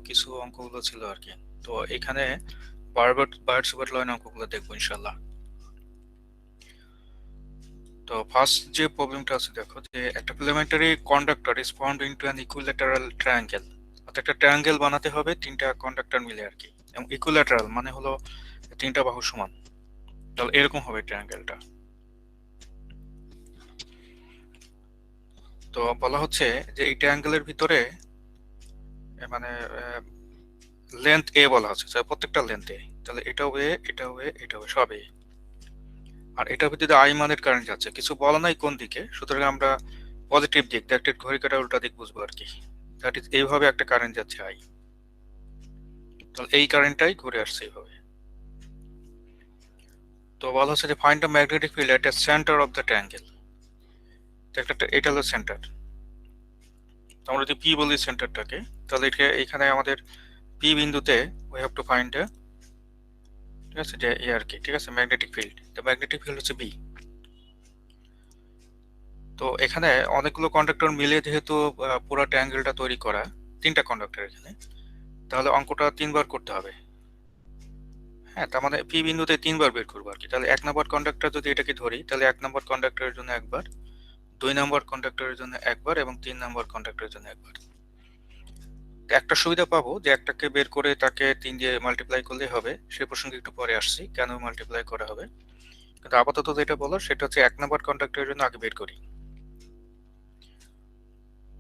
কিছু অঙ্কগুলো ছিল আর কি। তো এখানে বার্ড-সুবার্ড-লয়েন অঙ্কগুলো দেখবো ইনশাল্লাহ। তো ফার্স্ট যে প্রবলেমটা আছে দেখো, যে একটা filamentary conductor is found into an equilateral triangle. অর্থাৎ একটা ট্রায়াঙ্গেল বানাতে হবে তিনটা কন্ডাক্টর মিলে আর কি, এবং ইকুইল্যাটারাল মানে হলো তিনটা বাহু সমান। তাহলে এরকম হবে ট্রায়াঙ্গেলটা। তো বলা হচ্ছে যে এই ট্রায়াঙ্গেলের ভিতরে মানে লেন্থ এ বলা হচ্ছে, প্রত্যেকটা লেন্থ এ। তাহলে এটাও এ, এটাও এ, এটাও এ, সব এ। আর এটার ভিতরে আই মানের কারেন্ট যাচ্ছে, কিছু বলা নাই কোন দিকে, সুতরাং আমরা পজিটিভ দিক, একটা ঘড়ি কাঁটার উল্টা দিক বুঝবো আর কি। দ্যাট ইজ এইভাবে একটা কারেন্ট যাচ্ছে আই। তাহলে এই কারেন্টটাই ঘুরে আসছে এইভাবে। তো বলা হচ্ছে যে find the magnetic field at the centre of the triangle. এটা হলো সেন্টার। আমরা যদি পি বলি সেন্টারটাকে, তাহলে এখানে আমাদের পি বিন্দুতে উই হ্যাভ টু ফাইন্ড, ঠিক আছে, যে এ আর কি, ঠিক আছে, magnetic field. The magnetic field হচ্ছে বি। তো এখানে অনেকগুলো কন্ডাক্টর মিলে যেহেতু পুরো ট্রায়াঙ্গেলটা তৈরি করা, তিনটা কন্ডাক্টর এখানে, তাহলে অঙ্কটা তিনবার করতে হবে। হ্যাঁ, তার মানে পি বিন্দুতে তিনবার বের করবো আর কি। তাহলে এক নম্বর কন্ডাক্টর যদি এটাকে ধরি, তাহলে এক নম্বর কন্ডাক্টরের জন্য একবার, দুই নম্বর কন্ডাক্টরের জন্য একবার, এবং তিন নম্বর কন্ডাক্টরের জন্য একবার। একটা সুবিধা পাবো যে একটাকে বের করে তাকে তিন দিয়ে মাল্টিপ্লাই করলে হবে, সে প্রসঙ্গে একটু পরে আসছি কেন মাল্টিপ্লাই করা হবে। কিন্তু আপাতত যেটা বলো সেটা হচ্ছে এক নম্বর কন্ডাক্টরের জন্য আগে বের করি।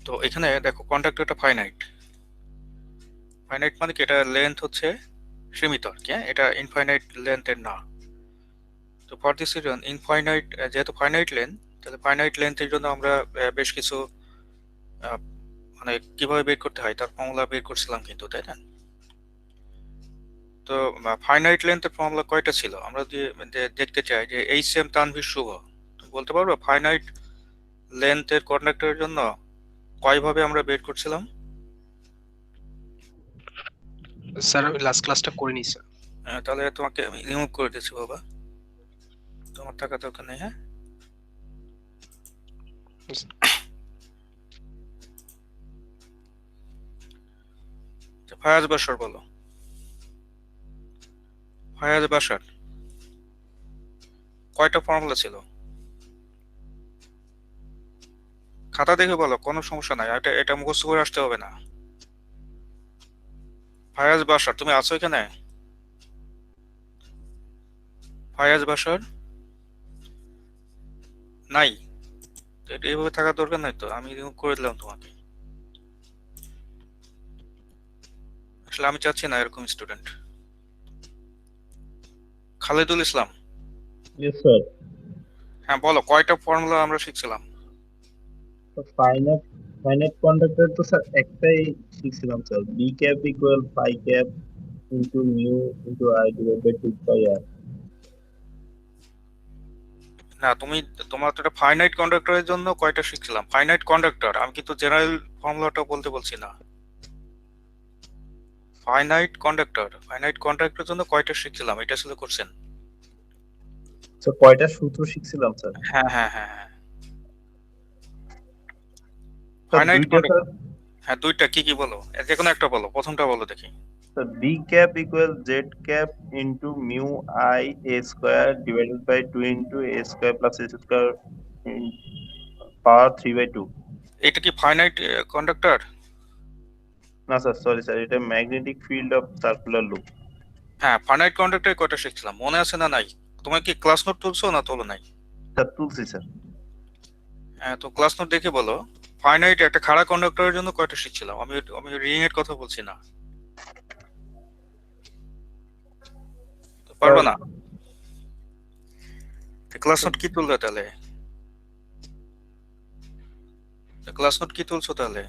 তো এখানে দেখো কন্ডাক্টরটা ফাইনাইট। ফাইনাইট মানে কি, এটা লেন্থ হচ্ছে সীমিত আর কি, এটা ইনফাইনাইট লেন্থের না। তো ফর দিস রিজন ইনফাইনাইট, যেহেতু ফাইনাইট লেন্থ, তাহলে ফাইনাইট লেন্থের জন্য আমরা বেশ কিছু মানে কিভাবে বের করতে হয় তার ফর্মুলা বের করছিলাম কিন্তু, তাই না? তো ফাইনাইট লেন্থের ফর্মুলা কয়টা ছিল আমরা যদি দেখতে চাই যে এইচ এম তানভীর শুভ, তুমি বলতে পারবে ফাইনাইট লেন্থের কন্ডাক্টরের জন্য কয়ভাবে আমরা বের করছিলাম? স্যার আমি লাস্ট ক্লাসটা করিনি স্যার। তাহলে তোমাকে আমি রিমুভ করে দিচ্ছি বাবা, তোমার টাকা দরকার নেই। হ্যাঁ, ফায়াজ বাসার বলো, ফায়াজ বাসার কয়টা ফর্মুলা ছিল? খাতা দেখে বলো, কোনো সমস্যা নাই, এটা এটা মুখস্থ করে আসতে হবে না। ফায়াজ বাসার, তুমি আছো এখানে? ফায়াজ বাসার নাই? তো এটা এইভাবে থাকার দরকার নাই, তো আমি রিমুভ করে দিলাম তোমাকে। আসলে আমি চাচ্ছি না এরকম স্টুডেন্ট। খালেদুল ইসলাম, Yes, sir. হ্যাঁ বলো, কয়টা ফর্মুলা আমরা শিখছিলাম? So finite conductor তো স্যার একটাই শিখছিলাম sir, b cap equal phi cap into mu into I divided by 2 pi r. না, তোমার তো এটা ফাইনাইট কন্ডাক্টরের জন্য কয়টা শিখছিলাম? ফাইনাইট কন্ডাক্টর, আমি কিন্তু জেনারেল ফর্মুলাটা বলতে বলছি না। ফাইনাইট কন্ডাক্টরের জন্য কয়টা শিখছিলাম, এটা ছিল কোশ্চেন। So কয়টা সূত্র শিখছিলাম স্যার? হ্যাঁ হ্যাঁ হ্যাঁ হ্যাঁ, স্যার ফাইনাইট দুইটা কন্ডাক্টর, স্যার। হ্যাঁ দুইটা, কি কি বলো, যে কোনো একটা বলো, প্রথমটা বলো দেখি। Sir b cap equal z cap into mu I a square divided by 2 into a square plus a square in power 3/2. এটা কি ফাইনাইট কন্ডাক্টর? না স্যার, সরি স্যার, এটা magnetic field of circular loop. হ্যাঁ, finite কন্ডাক্টরে কয়টা শিখছিলাম মনে আছে না নাই? তোমার কি ক্লাস নোট তুলছো না তোলো নাই? স্যার তুলছি স্যার। হ্যাঁ, তো ক্লাস নোট দেখে বলো ফাইনাইট একটা খাড়া কন্ডাক্টরের জন্য কয়টা শিখছিলাম। আমি আমি রিং এর কথা বলছি না, পারবে না? ক্লাস নোট কি তুললে তাহলে? ক্লাস নোট কি তুলছো তাহলে?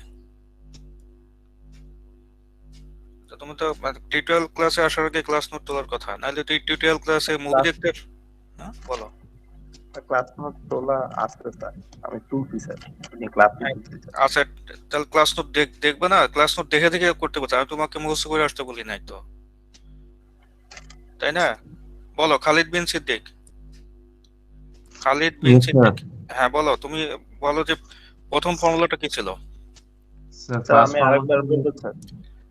তো তুমি তো টিউটোরিয়াল ক্লাসে আসার আগে ক্লাস নোট তোলার কথা, নাহলে তুই টিউটোরিয়াল ক্লাসে মুভি দেখতে। হ্যাঁ বলো। ক্লাস নোট তোলা আসতে স্যার, আমি তুলছি স্যার, আপনি ক্লাস নোট তুলছি স্যার। আচ্ছা, তাহলে ক্লাস নোট দেখবে না? ক্লাস নোট দেখে দেখে করতে বলছে, আমি তোমাকে মুখস্থ করে আসতে বলি নাই তো, তাই না? বলো, খালিদ বিন সিদ্দিক। খালিদ বিন সিদ্দিক, হ্যাঁ বলো, তুমি বলো যে প্রথম ফর্মুলাটা কি ছিল? স্যার আমি আরেকবার বলবো স্যার।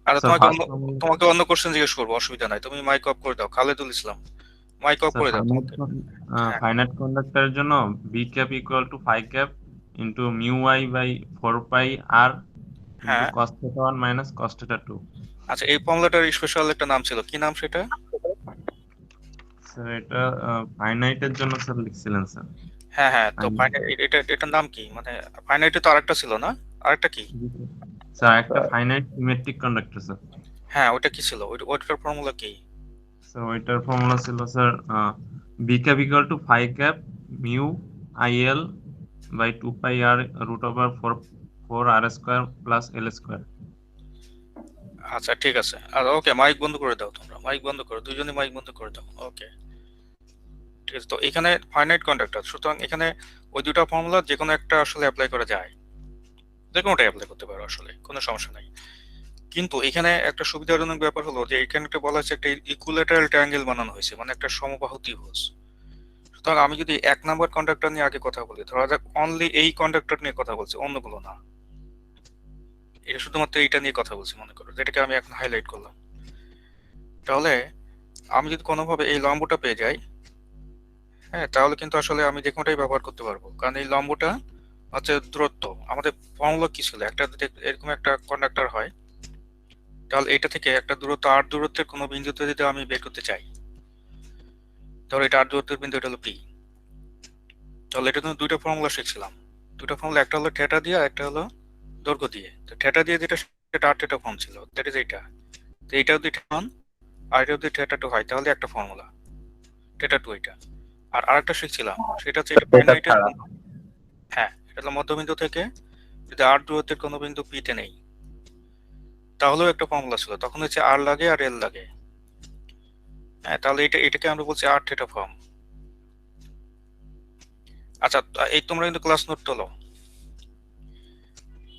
আর স্যার তোমাকে ফার্স্ট ফর্মুলা তোমাকে অন্য কোশ্চেন জিজ্ঞেস করবো, অসুবিধা নাই, তুমি মাইক অফ করে দাও, Khaledul Islam mike off sir করে দাও তোমাকে। হ্যাঁ ফাইনাইট কন্ডাক্টরের জন্য B cap equal to 5 cap into mu I by 4 pi R into হ্যাঁ cos theta 1 minus cos theta 2। আচ্ছা, এই ফর্মুলাটার স্পেশাল একটা নাম ছিল, কি নাম সেটা? স্যার এটা ফাইনাইটের জন্য স্যার লিখছিলেন স্যার। হ্যাঁ হ্যাঁ, তো এটার নাম কি, মানে ফাইনাইটে তো আরেকটা ছিল না, আরেকটা কি? স্যার একটা ফাইনাইট সিমেট্রিক কন্ডাক্টর স্যার। হ্যাঁ, ওটা কি ছিল, ওইটার ফর্মুলা কি? স্যার ওইটার ফর্মুলা ছিল sir B cap equal to 5 cap mu IL by 2 pi R root over 4 R square plus L square. আচ্ছা ঠিক আছে, আর ওকে, মাইক বন্ধ করে দাও, তোমরা মাইক বন্ধ করো, দুজনে মাইক বন্ধ করে দাও। ওকে ঠিক আছে, তো এখানে ফাইনাইট কন্ডাক্টর, সুতরাং এখানে ওই দুটো ফর্মুলা যে কোনো একটা আসলে অ্যাপ্লাই করা যায়, যে কোনোটাই অ্যাপ্লাই করতে পারো, আসলে কোনো সমস্যা নাই। কিন্তু এখানে একটা সুবিধাজনক ব্যাপার হলো যে এখানে একটা বলা হচ্ছে একটা ইকুইল্যাটারাল ট্রায়াঙ্গেল বানানো হয়েছে, মানে একটা সমবাহু ত্রিভুজ। সুতরাং আমি যদি 1 নাম্বার কন্ডাক্টর নিয়ে আগে কথা বলি, ধরা যাক অনলি এই কন্ডাক্টর নিয়ে কথা বলছি, অন্যগুলো না, এটা শুধুমাত্র এইটা নিয়ে কথা বলছি মনে করো, যেটাকে আমি এখন হাইলাইট করলাম। তাহলে আমি যদি কোনোভাবে এই লম্বটা পেয়ে যাই, হ্যাঁ, তাহলে কিন্তু আসলে আমি যে কোনোটাই ব্যবহার করতে পারবো, কারণ এই লম্বটা হচ্ছে দূরত্ব। আমাদের ফর্মুলা কি ছিল, একটা যদি এরকম একটা কন্ডাক্টর হয়, তাহলে এটা থেকে একটা দূরত্ব আর দূরত্বের কোনো বিন্দুতে যদি আমি বের করতে চাই, ধরো এটা আর দূরত্বের বিন্দু, এটা হলো পি, তাহলে এটা কিন্তু দুইটা ফর্মুলা শিখছিলাম। দুটো ফর্মুলা, একটা হলো থিটা দিয়ে, একটা হলো দৈর্ঘ্য দিয়ে। তো থিটা দিয়ে যেটা, সেটা আর থিটা ফর্ম ছিল, দ্যাট ইজ এইটা। তো এইটা যদি থিটা 1 আর এটা যদি থিটা 2 হয়, তাহলে একটা ফর্মুলা থিটা 2 এটা। আর আরেকটা শিখছিলাম, সেটা হচ্ছে এটা এটা ফাইনাইটের, ছাড়া হ্যাঁ, এটা হলো মধ্যবিন্দু থেকে যদি আর দূরত্বের কোনো বিন্দু পিতে নেই, তাহলেও একটা ফর্মুলা ছিল, তখন হচ্ছে আর লাগে আর এল লাগে। হ্যাঁ, তাহলে এটাকে আমরা বলছি আর থিটা ফর্ম। আচ্ছা, এই তোমরা কিন্তু ক্লাস নোট তোলো,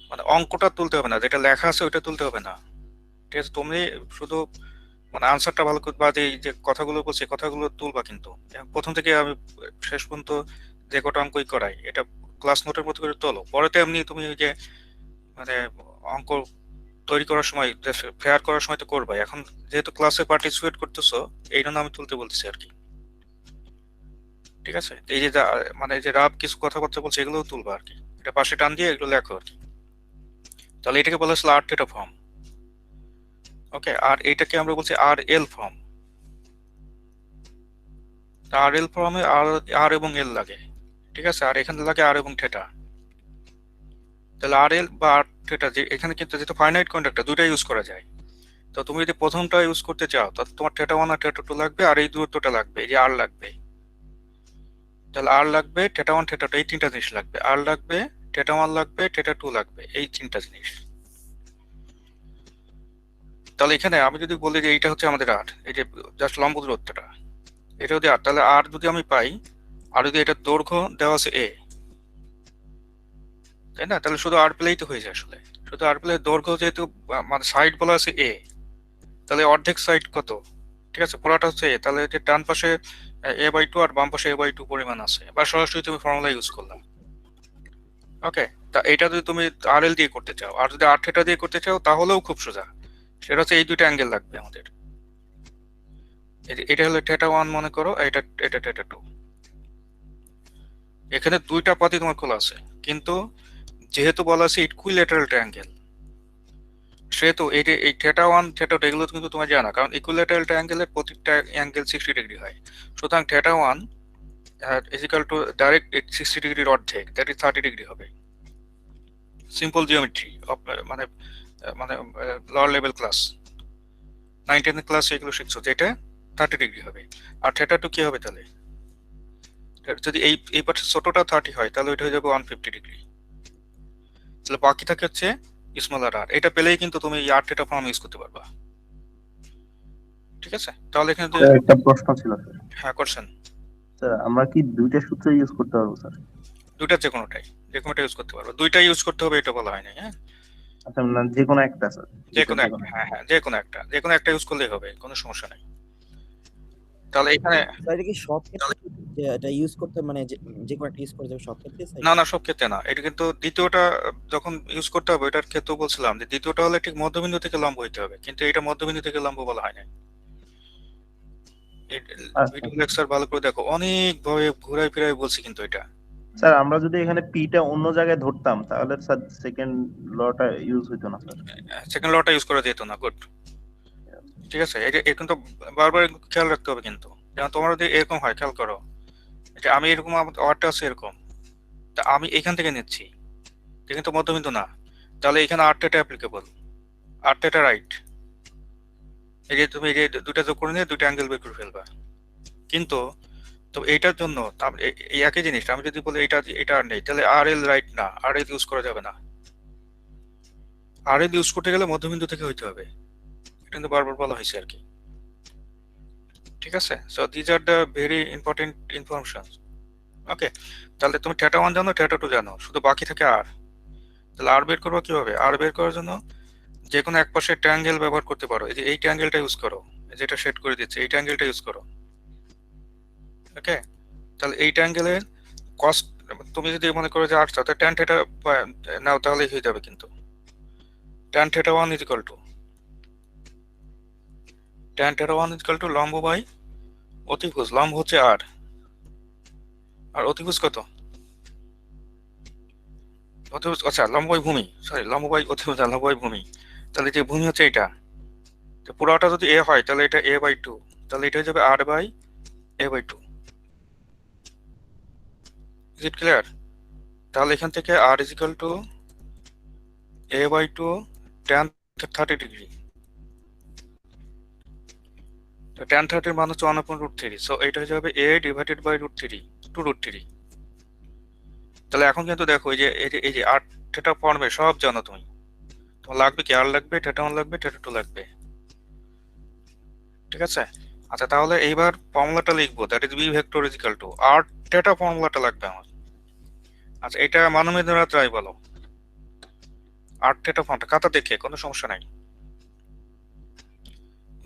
মানে অঙ্কটা তুলতে হবে না, যেটা লেখা আছে ওইটা তুলতে হবে না, ঠিক আছে? তুমি শুধু মানে আনসারটা ভালো করে, বা এই যে কথাগুলো বলছি কথাগুলো তুলবা, কিন্তু প্রথম থেকে আমি শেষ পর্যন্ত যে কটা অঙ্কই করাই, এটা ক্লাস নোটের মতো করে তোলো। পরেতে এমনি তুমি ওই যে মানে অঙ্ক তৈরি করার সময়, ফেয়ার করার সময় তো করবাই, এখন যেহেতু ক্লাসে পার্টিসিপেট করতেছো এই জন্য আমি তুলতে বলতেছি আর কি, ঠিক আছে? এই যে মানে যে রাব কিছু কথাবার্তা বলছে এগুলোও তুলবা আর কি, এটা পাশে টান দিয়ে এগুলো লেখো আর কি। তাহলে এটাকে বলা হচ্ছে আর থিটা ফর্ম। ওকে, আর এইটাকে আমরা বলছি আর এল ফর্ম। আর এল ফর্মে আর এবং এল লাগে, ঠিক আছে? আর এখানে লাগে আর এবং থিটা। তাহলে আর এল বা আর থিটা, যে এখানে কিন্তু যেহেতু ফাইনাইট কন্ডাক্টর দুইটা ইউজ করা যায়, তো তুমি যদি প্রথমটা ইউজ করতে চাও তাহলে তোমার থিটা 1 আর থিটা 2 লাগবে, আর এই দূরত্বটা লাগবে, এই যে আর লাগবে। তাহলে আর লাগবে, থিটা 1 থিটা 2 এই তিনটা জিনিস লাগবে, আর লাগবে, থিটা 1 লাগবে, থিটা 2 লাগবে, এই তিনটা জিনিস। তাহলে এখানে আমি যদি বলি যে এইটা হচ্ছে আমাদের আর, এই যে জাস্ট লম্ব দূরত্বটা, এটা যদি আর, তাহলে আর যদি আমি পাই, আর যদি এটা দৈর্ঘ্য দেওয়া আছে এ, তাই না? তাহলে শুধু আর পেলেই তো হয়ে যায় আসলে, শুধু আর পেলে দৈর্ঘ্য যেহেতু মানে সাইড বলা আছে এ, তাহলে অর্ধেক সাইড কত, ঠিক আছে, পুরোটা হচ্ছে এ, তাহলে যে ডান পাশে a/2 আর বাম পাশে a/2 পরিমাণ আছে, বা সরাসরি তুমি ফর্মুলা ইউজ করলাম। ওকে, তা এটা যদি তুমি আর এল দিয়ে করতে চাও, আর যদি আর থিটা দিয়ে করতে চাও, তাহলেও খুব সোজা, সেটা হচ্ছে এই দুইটা অ্যাঙ্গেল লাগবে আমাদের। এটা হলো থিটা 1 মনে করো, এটা এটা থিটা 2। এখানে দুইটা পথই তোমার খোলা আছে, কিন্তু যেহেতু বলা আছে ইকুইল্যাটারাল ট্রায়াঙ্গেল, সেহেতু এই থিটা 1 থিটা 2 এগুলো কিন্তু তোমার জানা, কারণ ইকুইল্যাটারাল ট্রায়াঙ্গেলের প্রত্যেকটা অ্যাঙ্গেল 60 ডিগ্রি হয়। সুতরাং theta 1 is equal two direct 60 ডিগ্রির অর্ধেক, দ্যাট ইজ 30 ডিগ্রি হবে। সিম্পল জিওমেট্রি, মানে মানে লোয়ার লেভেল ক্লাস 9 10 ক্লাস এগুলো শিখছো, যেটা 30 ডিগ্রি হবে। আর থিটা 2 কি হবে তাহলে, যদি এই পাশে ছোটটা 30 হয়, তাহলে ওইটা হয়ে যাবে 150 ডিগ্রি। তাহলে বাকি থাকে হচ্ছে স্মলার আর, এটা পেলেই কিন্তু তুমি আর থিটা ফর্ম ইউজ করতে পারবা, ঠিক আছে? তাহলে এখানে একটা প্রশ্ন ছিল স্যার। হ্যাঁ করছেন, স্যার আমরা কি দুইটা সূত্র ইউজ করতে পারবো স্যার? দুইটার যে কোনোটা ইউজ করতে পারবো, দুইটা ইউজ করতে হবে এটা বলা হয়নি। হ্যাঁ, আচ্ছা, না যে কোনো একটা স্যার, যে কোনো একটা, হ্যাঁ হ্যাঁ, যে কোনো একটা ইউজ করলেই হবে, কোনো সমস্যা নাই। তাহলে এখানে স্যার এটা কি সব ক্ষেত্রে যে এটা ইউজ করতে মানে যে কোনো একটা ইউজ করা যাবে সব ক্ষেত্রে স্যার? না সব ক্ষেত্রে না, এটা কিন্তু দ্বিতীয়টা যখন ইউজ করতে হবে এটার ক্ষেত্রেও বলছিলাম যে দ্বিতীয়টা হলে ঠিক মধ্যবিন্দু থেকে লম্ব হইতে হবে, কিন্তু এটা মধ্যবিন্দু থেকে লম্ব বলা হয় না। ভিডিও লেকচার ভালো করে দেখো, অনেক ভাবে ঘুরাই ফিরাই বলছি কিন্তু এটা। স্যার আমরা যদি এখানে পিটা অন্য জায়গায় ধরতাম তাহলে স্যার সেকেন্ড লটা ইউজ হইতো না স্যার। সেকেন্ড লটা ইউজ করা যেত না, গুড। ঠিক আছে, এটা কিন্তু বারবার খেয়াল রাখতে হবে কিন্তু, যেমন তোমার যদি এরকম হয় খেয়াল করো, যে আমি এরকম ওয়ার্ডটা আছে এরকম, তা আমি এখান থেকে নিচ্ছি, এটা কিন্তু মধ্যবিন্দু না, তাহলে এখানে আরটা অ্যাপ্লিকেবল, আরটা রাইট। এই যে তুমি এই যে দুটা যোগ করে নিয়ে দুইটা অ্যাঙ্গেল বের করে ফেলবা, কিন্তু তো এইটার জন্য এই একই জিনিসটা আমি যদি বলি এটা আর নেই, তাহলে আর এল রাইট না, আর এল ইউজ করা যাবে না। আর এল ইউজ করতে গেলে মধ্যবিন্দু থেকে হইতে হবে, এটা কিন্তু বারবার বলা হয়েছে আর কি। ঠিক আছে, so these are the very important information. Okay, তাহলে তুমি থিটা 1 জানো, থিটা 2 জানো, শুধু বাকি থাকে আর। তাহলে আর বের করবো কিভাবে? আর বের করার জন্য যে কোনো এক পাশে ট্রায়াঙ্গেল ব্যবহার করতে পারো, এই যে এই ট্রায়াঙ্গেলটা ইউজ করো, যেটা সেট করে দিচ্ছে এই ট্রায়াঙ্গেলটা ইউজ করো। ওকে, তাহলে এই ট্রায়াঙ্গেলের কস্ট তুমি যদি মনে করো যে 8 তাহলে tan থিটা নাও, তাহলেই হয়ে যাবে। কিন্তু tan theta 1 is equal two tan theta 1 is equal two লম্ব বাই অতিভুজ, লম্ব হচ্ছে আর অতিভুজ কত? অতিভুজ, আচ্ছা লম্ব বাই ভূমি, সরি লম্ব বাই অতিভুজ, লম্ব বাই ভূমি। তাহলে যে ভূমি হচ্ছে এটা, তো পুরোটা যদি এ হয় তাহলে এটা a/2, তাহলে এটা হয়ে যাবে r/a/2। Is it clear? তাহলে এখান থেকে r is equal two a/2 tan 30 degree. তো tan 30 এর মান হচ্ছে 1/√3, সো এটা হয়ে যাবে a ডিভাইডেড বাই √3 2√3। তাহলে এখন কিন্তু দেখো এই যে আর থিটা ফর্মে সব জানো তুমি, তোমার লাগবে কি? আর লাগবে, থিটা 1 লাগবে, থিটা 2 লাগবে। ঠিক আছে, আচ্ছা তাহলে এইবার ফর্মুলাটা লিখবো, that is B vector is equal to R theta, ফর্মুলাটা লাগবে আমার। আচ্ছা এটা মানবেন্দ্রনাথ রায় বলো, আর থিটা ফর্মটা খাতা দেখে, কোনো সমস্যা নাই।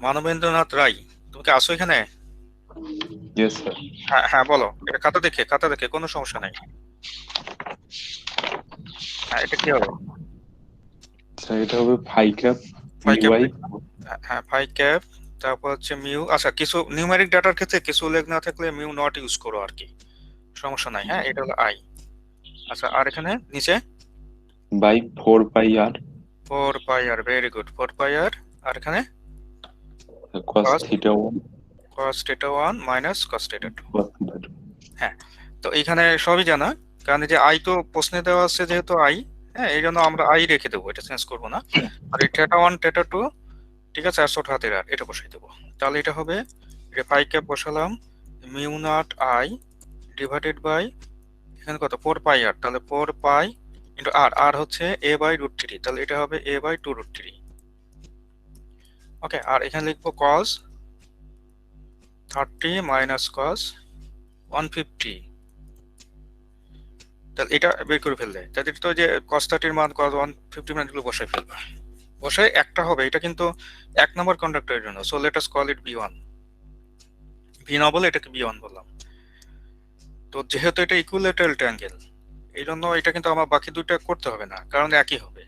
মানবেন্দ্রনাথ রায়, তুমি কি আসো এখানে? Yes sir. হ্যাঁ বলো, এটা খাতা দেখে কোনো সমস্যা নাই। হ্যাঁ এটা কি হবে? স্যার এটা হবে phi cap phi cap, by, হ্যাঁ ফাই ক্যাপ, তারপর হচ্ছে মিউ। আচ্ছা কিছু নিউমেরিক ডাটার ক্ষেত্রে কিছু উল্লেখ না থাকলে মিউ নট ইউজ করো আর কি, সমস্যা নাই। হ্যাঁ এটা হলো আই। আচ্ছা আর এখানে নিচে by 4 pi R 4 pi R, very good, 4 pi R. আর এখানে cos Cos theta 1 cos θ 1 minus cos θ 2। cos theta 2। হ্যাঁ, তো এইখানে সবই জানা, কারণ এই যে আই তো প্রশ্নে দেওয়া আছে যেহেতু আই, হ্যাঁ এই জন্য আমরা আই রেখে দেবো, এটা চেঞ্জ করবো না। আর এই θ 1 θ 2, ঠিক আছে, আর ছোট হাতের আর, এটা বসাই দেবো। তাহলে এটা হবে, এটা পাই ক্যাপ বসালাম, mu not I divided by এখানে কত 4 পাই আর, তাহলে 4 পাই ইন্টু আর, আর হচ্ছে a/√3, তাহলে এটা হবে a/2√3। ওকে, আর এখানে লিখবো cos 30 মাইনাস cos 150। তাহলে এটা বের করে ফেললে, তাহলে তো যে cos 30 এর মান cos 150 মানগুলো বসাই ফেলবা, বসাই একটা হবে। এটা কিন্তু 1 নম্বর কন্ডাক্টরের জন্য, so let us call it b1, B না বলে এটাকে b1 বললাম। তো যেহেতু এটা ইকুইল্যাটারাল ট্রায়াঙ্গেল, এই জন্য এটা কিন্তু আমার বাকি দুইটা করতে হবে না, কারণ একই হবে।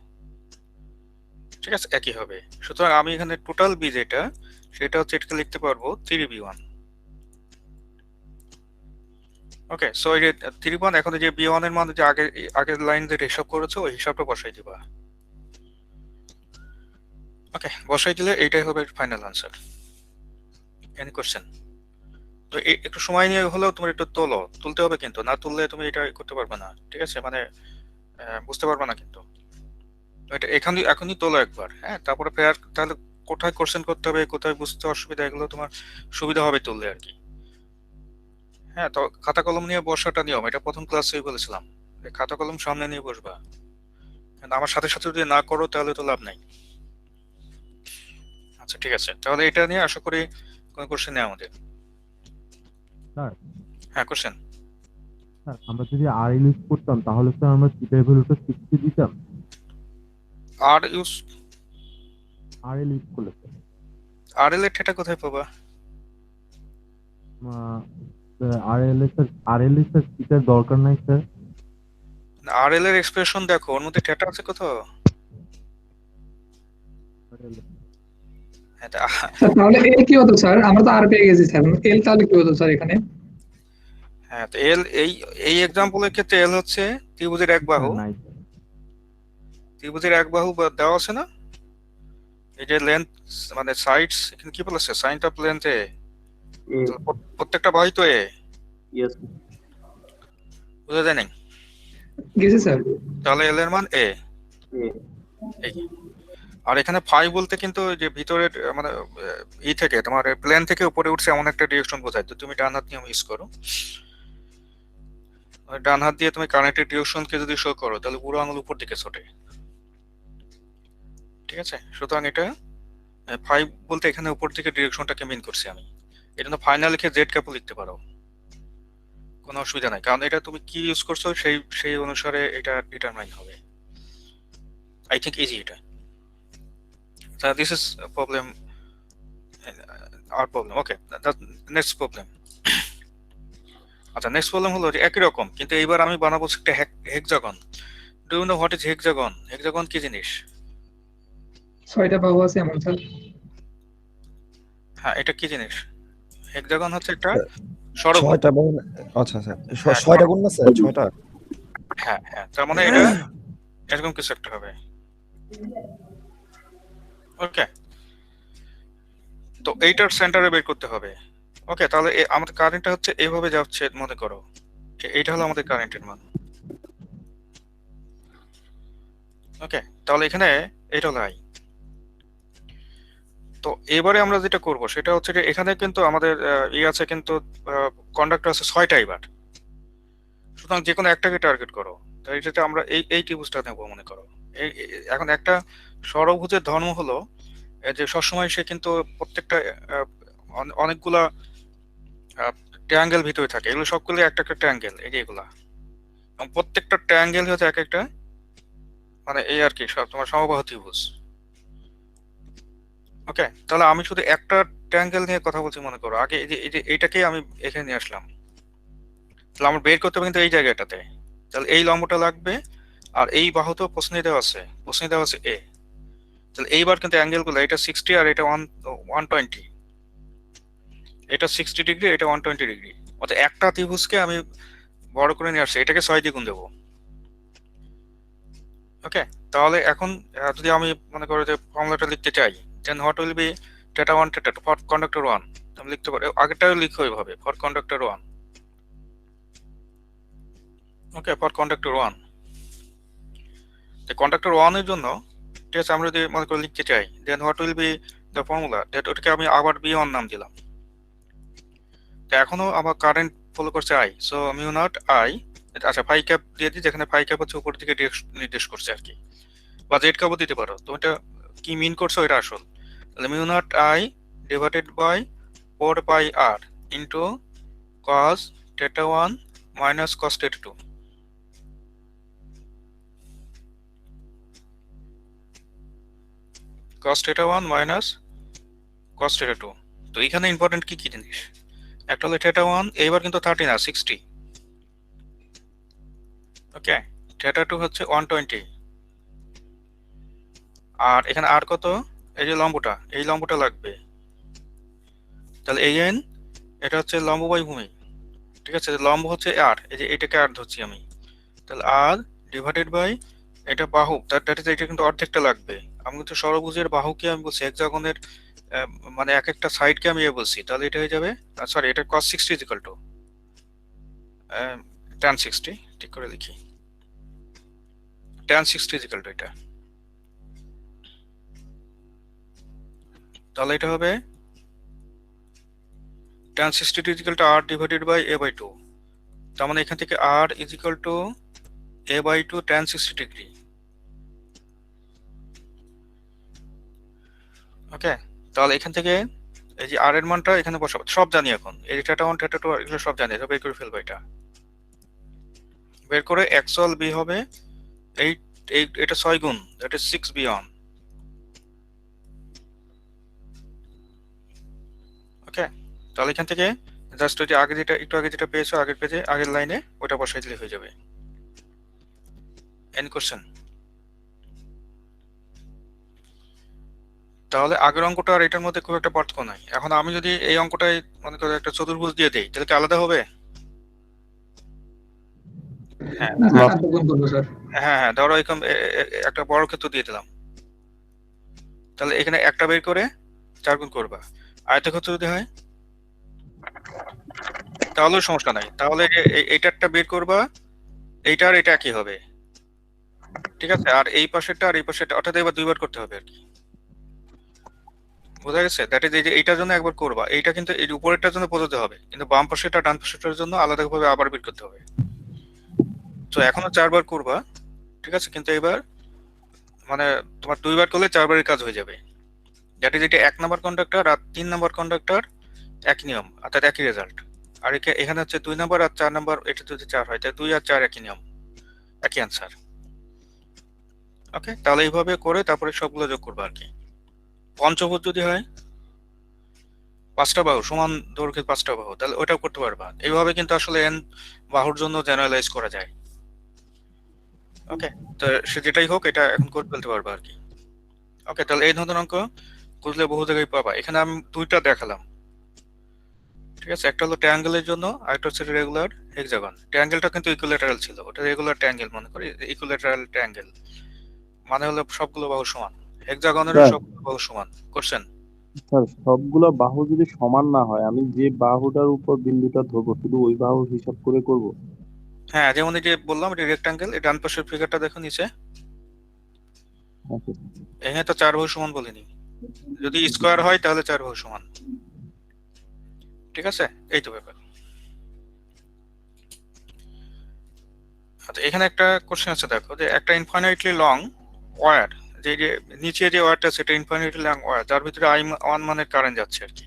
ঠিক আছে, একই হবে। সুতরাং আমি এখানে টোটাল বি যেটা, সেটা হচ্ছে এটাকে লিখতে পারবো 3b1। ওকে, সো এই যে 3b1, এখন যে b1 এর মান যে আগের লাইন যেটা হিসাব করেছো ওই হিসাবটা বসাই দিবা। ওকে, বসাই দিলে এইটাই হবে ফাইনাল আনসার। Any question? তো একটু সময় নিয়ে হলেও তোমার একটু তুলতে হবে, কিন্তু না তুললে তুমি এটা করতে পারবে না। ঠিক আছে, মানে বুঝতে পারবে না কিন্তু। তো এটা এখনই তোলো একবার, হ্যাঁ, তারপরে ফের তাহলে কোথায় কোশ্চেন করতে হবে, কোথায় বুঝতে অসুবিধা, এগুলো তোমার সুবিধা হবে তুললে আর কি। হ্যাঁ, তো খাতা কলম নিয়ে বসাটা নিয়ম, এটা প্রথম ক্লাসেই বলেছিলাম, খাতা কলম সামনে নিয়ে বসবা। আমার সাথে সাথে যদি না করো তাহলে তো লাভ নাই। আচ্ছা ঠিক আছে, তাহলে এটা নিয়ে আশা করি কোনো কোশ্চেন নেই আমাদের। স্যার হ্যাঁ কোশ্চেন। স্যার আমরা যদি আর ইউজ করতাম তাহলে স্যার আমরা থিটার ভ্যালুটা 60 দিতাম। আর ইউজ, আর এল ইউজ করলে স্যার আর এল এর থিটা কোথায় পাবা? আরএলএস এর স্পিকার দরকার নাই স্যার। আরএল এর এক্সপ্রেশন দেখো, ওর মধ্যে ডেটা আছে কোথাও? হ্যাঁ, স্যার তাহলে এল কি হতো স্যার? আমরা তো আর পেয়ে গেছি স্যার, এল তাহলে কি হতো স্যার এখানে? হ্যাঁ, তো এল এই এক্সাম্পলের ক্ষেত্রে এল হচ্ছে ত্রিভুজের এক বাহু। নাই স্যার। ত্রিভুজের এক বাহু দেওয়া আছে না, এই যে লেন্থ মানে সাইডস এখানে কি বলেছে, সাইন অফ লেন্থ এ, তো প্রত্যেকটা বাহুই তো এ, ইয়েস বুঝা যায় নাই? গেছে স্যার। তাহলে এল এর মান এ। এই আর এখানে ফাই বলতে কিন্তু যে ভিতরের মানে ই থেকে তোমার প্লেন থেকে উপরে উঠছে এমন একটা ডিরেকশন বোঝায়। তো তুমি ডান হাত নিয়ম ইউজ করো, ডান হাত দিয়ে তুমি কানেক্টেড ডিরেকশনকে যদি শো করো তাহলে বুড়ো আঙুল উপর দিকে ছোটে, ঠিক আছে? সুতরাং এটা ফাই বলতে এখানে উপর দিকে ডিরেকশনটাকে মিন করছি আমি। এটা তো ফাইনাল লিখে জেড ক্যাপও লিখতে পারো, কোনো অসুবিধা নাই, কারণ এটা তুমি কি ইউজ করছো সেই অনুসারে এটা ডিটারমাইন হবে। আই থিঙ্ক ইজি এটা। So this is a problem, our problem. Okay, the next problem. আচ্ছা, নেক্সট প্রবলেম হলো যে একই রকম, কিন্তু এইবার আমি বানাবো একটা hexagon. Do you know what is hexagon? Hexagon কি জিনিস? 6টা বাহু আছে এমন স্যার। হ্যাঁ, এটা কি জিনিস? হেক্সাগন হচ্ছে একটা ষড়ভুজ। 6টা বলুন। আচ্ছা স্যার, হ্যাঁ, 6টা গুণ না স্যার, 6টা। হ্যাঁ হ্যাঁ, তার মানে এটা এরকম কিছু একটা হবে। ওকে, তো এইটার সেন্টারে বের করতে হবে। ওকে, তাহলে আমাদের কারেন্টটা হচ্ছে এইভাবে যাচ্ছে মনে করো, এইটা হলো আমাদের কারেন্টের মান। ওকে, তাহলে এখানে এটা হলো আই। তো এবারে আমরা যেটা করব সেটা হচ্ছে যে এখানে কিন্তু আমাদের আছে, কিন্তু কন্ডাক্টর আছে 6টা এবার। সুতরাং যে কোনো একটাকে টার্গেট করো। তাই যেটা আমরা এই ত্রিভুজটা নেব মনে করো। এখন একটা ষড়ভুজের ধর্ম হলো যে সবসময় সে কিন্তু প্রত্যেকটা অনেকগুলা ট্রায়াঙ্গেল ভিতরে থাকে, এগুলো সবগুলো একটা একটা ট্রায়াঙ্গেল, এই যে এগুলা, এবং প্রত্যেকটা ট্রায়াঙ্গেল হচ্ছে এক একটা মানে এই আর কি সব তোমার সমবাহু ত্রিভুজ। ওকে, তাহলে আমি শুধু একটা ট্রায়াঙ্গেল নিয়ে কথা বলছি মনে করো। আগে এই যে এইটাকেই আমি এখানে নিয়ে আসলাম, তাহলে আমার বের করতে হবে কিন্তু এই জায়গাটাতে। তাহলে এই লম্বটা লাগবে, আর এই বাহু তো প্রশ্নে দেওয়া আছে এ। তাহলে এইবার কিন্তু অ্যাঙ্গেলগুলো, এটা 60 আর এটা 120, এটা 60 ডিগ্রি, এটা 120 ডিগ্রি। অর্থাৎ একটা ত্রিভুজকে আমি বড় করে নিয়ে আসছি, এটাকে 6 দিয়ে গুণ দেবো। ওকে, তাহলে এখন যদি আমি মনে করো যে ফর্মুলাটা লিখতে চাই, then what will be theta 1 theta 2 for conductor 1, আমি লিখতে পারি আগেরটাও লিখো এইভাবে, for conductor 1। Okay, for conductor 1, তো কন্ডাক্টর 1 এর জন্য ঠিক আছে, আমরা যদি মনে করে লিখতে চাই, then what will be the formula, that ওটাকে আমি আবার বি1 নাম দিলাম। তো এখনো আমার কারেন্ট ফলো করছে I, so mu not I. আচ্ছা, ফাই ক্যাপ দিয়ে দিই, যেখানে ফাই ক্যাপ হচ্ছে উপর দিকে নির্দেশ করছে আর কি, বা জেড ক্যাপও দিতে পারো। তো এটা কি মিন করছো, এটা আসল। তাহলে mu not I divided by 4 pi R into cos theta 1 minus cos theta 2। cos theta 1 minus cos theta 2। তো এখানে ইম্পর্টেন্ট কি কি জিনিস, একটা হলো theta 1 এইবার কিন্তু 30 না 60। ওকে, theta 2 হচ্ছে 120, আর এখানে আর কত, এই যে লম্বটা, এই লম্বটা লাগবে। তাহলে এই এন, এটা হচ্ছে লম্ব বাই ভূমি, ঠিক আছে? লম্ব হচ্ছে আর, এই যে এটাকে আর ধরছি আমি, তাহলে আর ডিভাইডেড বাই এটা বাহু, এটা কিন্তু অর্ধেকটা লাগবে। আমি কিন্তু ষড়ভুজের বাহুকে আমি বলছি, হেক্সাগনের মানে এক একটা সাইডকে আমি বলছি, তাহলে এটা হয়ে যাবে, সরি এটা cos 60 ইকুয়াল টু tan 60, ঠিক করে লিখি, tan 60 ইকুয়াল টু এটা। তাহলে এটা হবে tan 60 equal to r divided by a by 2। তার মানে এখান থেকে r is equal to a by 2 tan 60 degree. Okay, তাহলে এখান থেকে এই যে r এর মানটা এখানে বসাবো, সব জানি এখন, এই থিটা 1 থিটা 2 এগুলো সব জানি, বের করে ফেলবো। এটা বের করে অ্যাকচুয়াল বি হবে এটা 6 গুণ, দ্যাট ইজ 6 beyond। ওকে, তাহলে এখান থেকে জাস্ট ওই যে আগে যেটা একটু আগে যেটা পেয়েছো আগের পেজে আগের লাইনে ওটা বসাই দিলে হয়ে যাবে। Any question? তাহলে আগের অঙ্কটা আর এটার মধ্যে খুব একটা পার্থক্য নাই। এখন আমি যদি এই অঙ্কটাই মনে করো একটা চতুর্ভুজ দিয়ে দেই তাহলে কি আলাদা হবে? হ্যাঁ না স্যার গুণ করবো স্যার। হ্যাঁ হ্যাঁ, ধরো এরকম একটা বড় ক্ষেত্র দিয়ে দিলাম, তাহলে এখানে একটা বের করে 4 গুণ করবা। আয়তক্ষেত্র যদি হয় তাহলেও সমস্যা নাই, তাহলে এইটারটা বের করবা, এইটা আর এটা একই হবে, ঠিক আছে? আর এই পাশেরটা আর এই পাশেরটা অর্থাৎ এবার দুইবার করতে হবে আর কি, বোঝা গেছে? দ্যাট ইজ এই যে এইটার জন্য একবার করবা, এইটা কিন্তু এই উপরেরটার জন্য প্রযোজ্য হবে, কিন্তু বাম পাশেরটা ডান পাশেরটার জন্য আলাদাভাবে আবার বের করতে হবে। তো এখনো 4 বার করবা, ঠিক আছে? কিন্তু এবার মানে তোমার 2 বার করলে 4 বারের কাজ হয়ে যাবে। দ্যাট ইজ এটা 1 নাম্বার কন্ডাক্টর আর 3 নাম্বার কন্ডাক্টর একই নিয়ম, অর্থাৎ একই রেজাল্ট। আর এখানে হচ্ছে 2 নাম্বার আর 4 নাম্বার, এটা যদি 4 হয় তাহলে 2 আর 4 একই নিয়ম, একই অ্যান্সার। ওকে, তাহলে এইভাবে করে তারপরে সবগুলো যোগ করবো আর কি। পঞ্চভুজ যদি হয় 5টা বাহু, সমান দৈর্ঘ্যের 5টা বাহু, তাহলে ওটাও করতে পারবা। এইভাবে কিন্তু আসলে n বাহুর জন্য জেনারেলাইজ করা যায়। ওকে, তো সে যেটাই হোক এটা এখন করে ফেলতে পারবা আর কি। ওকে, তাহলে এই ধরনের অঙ্ক খুঁজলে বহু জায়গায় পাবা। এখানে আমি 2টা দেখালাম, ঠিক আছে? একটা হলো ট্রায়াঙ্গেলের জন্য, আরেকটা হচ্ছে রেগুলার হেক্সাগন। ট্রায়াঙ্গেলটা কিন্তু ইকুইলেটারাল ছিল, ওটা রেগুলার ট্রায়াঙ্গেল মনে করি, ইকুইলেটারাল ট্রায়াঙ্গেল মানে হলো সবগুলো বাহু সমান। হেক্সাগনেরও স্যার সবগুলো বাহু সমান। কোশ্চেন? স্যার সবগুলা বাহু যদি সমান না হয়, আমি যে বাহুটার উপর বিন্দুটা ধরবো শুধু ওই বাহু হিসাব করে করব? হ্যাঁ, যেমন এই যে বললাম এটা রেক্টাঙ্গেল, এই ডান পাশের ফিগারটা দেখো নিচে, আচ্ছা। এখানে তো 4 বাহু সমান বলিনি, যদি স্কোয়ার হয় তাহলে 4 বাহু সমান, ঠিক আছে? এই তো ব্যাপার। আচ্ছা, এখানে একটা কোশ্চেন আছে দেখো, যে একটা ইনফাইনাইটলি লং ওয়্যার, যে নিচে যে ওয়্যারটা সেটা ইনফাইনাইটলি লং ওয়্যার, যার ভিতরে I1 মানের কারেন্ট যাচ্ছে আর কি,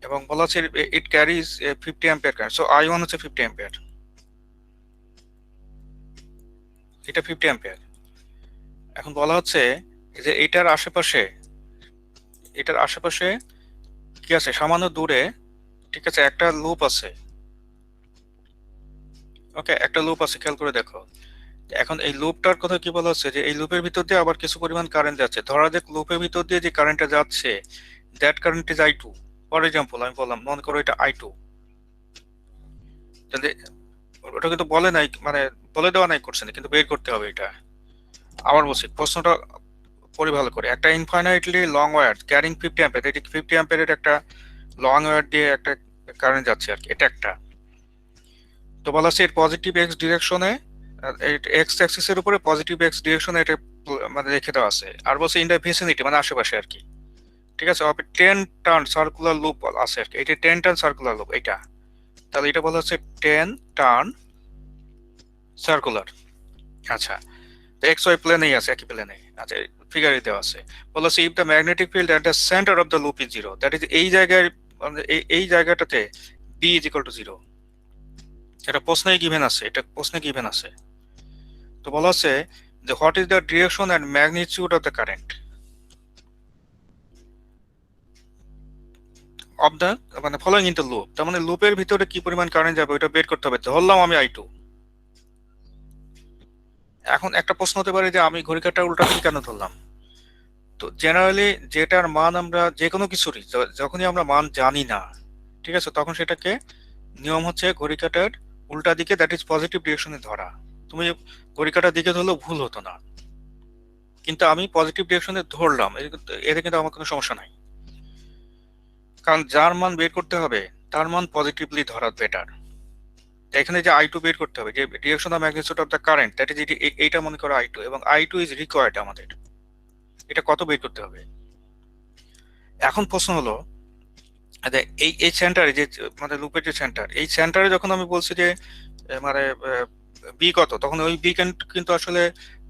এবং বলা হচ্ছে it carries 50 ampere current. So I1 হচ্ছে 50 অ্যাম্পিয়ার, এটা 50 অ্যাম্পিয়ার। এখন বলা হচ্ছে যে এটার আশেপাশে কি আছে, সামান্য দূরে, ঠিক আছে, একটা লুপ আছে। ওকে, একটা লুপ আছে, খেয়াল করে দেখো। এখন এই লুপটার কথা কি বলা হচ্ছে, যে এই লুপের ভিতর দিয়ে আবার কিছু পরিমাণ কারেন্ট যাচ্ছে। ধরা যাক লুপের ভিতর দিয়ে যে কারেন্টটা যাচ্ছে, that current is I2 for example. আমি বললাম মনে করো এটা I2, তাহলে ওটা কিন্তু বলে নাই, মানে বলে দেওয়া নাই করছে না, কিন্তু বের করতে হবে এটা। আবার বলছি, প্রশ্নটা পড়ি ভালো করে। একটা infinitely long wire carrying 50 ampere, এটি 50 অ্যাম্পিয়ারের একটা লং ওয়্যার দিয়ে একটা কারেন্ট যাচ্ছে আর কি, এটা একটা। তো বলা হচ্ছে এর পজিটিভ এক্স ডিরেকশনে, এক্স অ্যাক্সিসের উপরে পজিটিভ এক্স ডিরেকশনে এটা মানে রেখে দেওয়া আছে। আর বলছে ইন দ্য ভিসিনিটি মানে আশেপাশে আর কি, ঠিক আছে? 10 টার্ন সার্কুলার লুপ আছে আর কি, এটা 10 টার্ন সার্কুলার লুপ এটা। তাহলে এটা বলা হচ্ছে 10 টার্ন সার্কুলার। আচ্ছা, তো এক্স ওয়াই প্লেনেই আছে, একই প্লেনে। আচ্ছা, ফিগারে দেওয়া আছে। বলা হচ্ছে if the magnetic field at the centre of the loop is 0, that is এই জায়গায়, এই জায়গাটাতে বি ইজ ইকুয়াল টু 0। এটা প্রশ্নে গিভেন আছে, এটা প্রশ্নে গিভেন আছে। তো বলা হচ্ছে যে what is the direction and magnitude of the current of the মানে ফলোইং ইন দ্য লুপ। তার মানে লুপের ভিতরে কি পরিমাণ কারেন্ট যাবে ওটা বের করতে হবে। ধরলাম আমি I2। এখন একটা প্রশ্ন হতে পারে যে আমি ঘড়ি কাঁটা উল্টা দিকে কেন ধরলাম? তো জেনারেলি যেটার মান আমরা যে কোনো কিছুরই যখনই আমরা মান জানি না, ঠিক আছে, তখন সেটাকে নিয়ম হচ্ছে ঘড়ি কাঁটার উল্টা দিকে, দ্যাট ইজ পজিটিভ ডিরেকশনে ধরা। তুমি ঘড়ি কাঁটার দিকে ধরলেও ভুল হতো না, কিন্তু আমি পজিটিভ ডিরেকশনে ধরলাম, এতে কিন্তু আমার কোনো সমস্যা নাই, কারণ যার মান বের করতে হবে তার মান পজিটিভলি ধরা বেটার। এখানে যে I2 বের করতে হবে, যে direction of magnitude of the current, that is এইটা মনে করো I2, এবং I2 ইজ রিকোয়ার্ড আমাদের, এটা কত বের করতে হবে। এখন প্রশ্ন হলো যে এই সেন্টারে যে মানে লুপের যে সেন্টার, এই সেন্টারে যখন আমি বলছি যে মানে বি কত, তখন ওই বি কিন্তু আসলে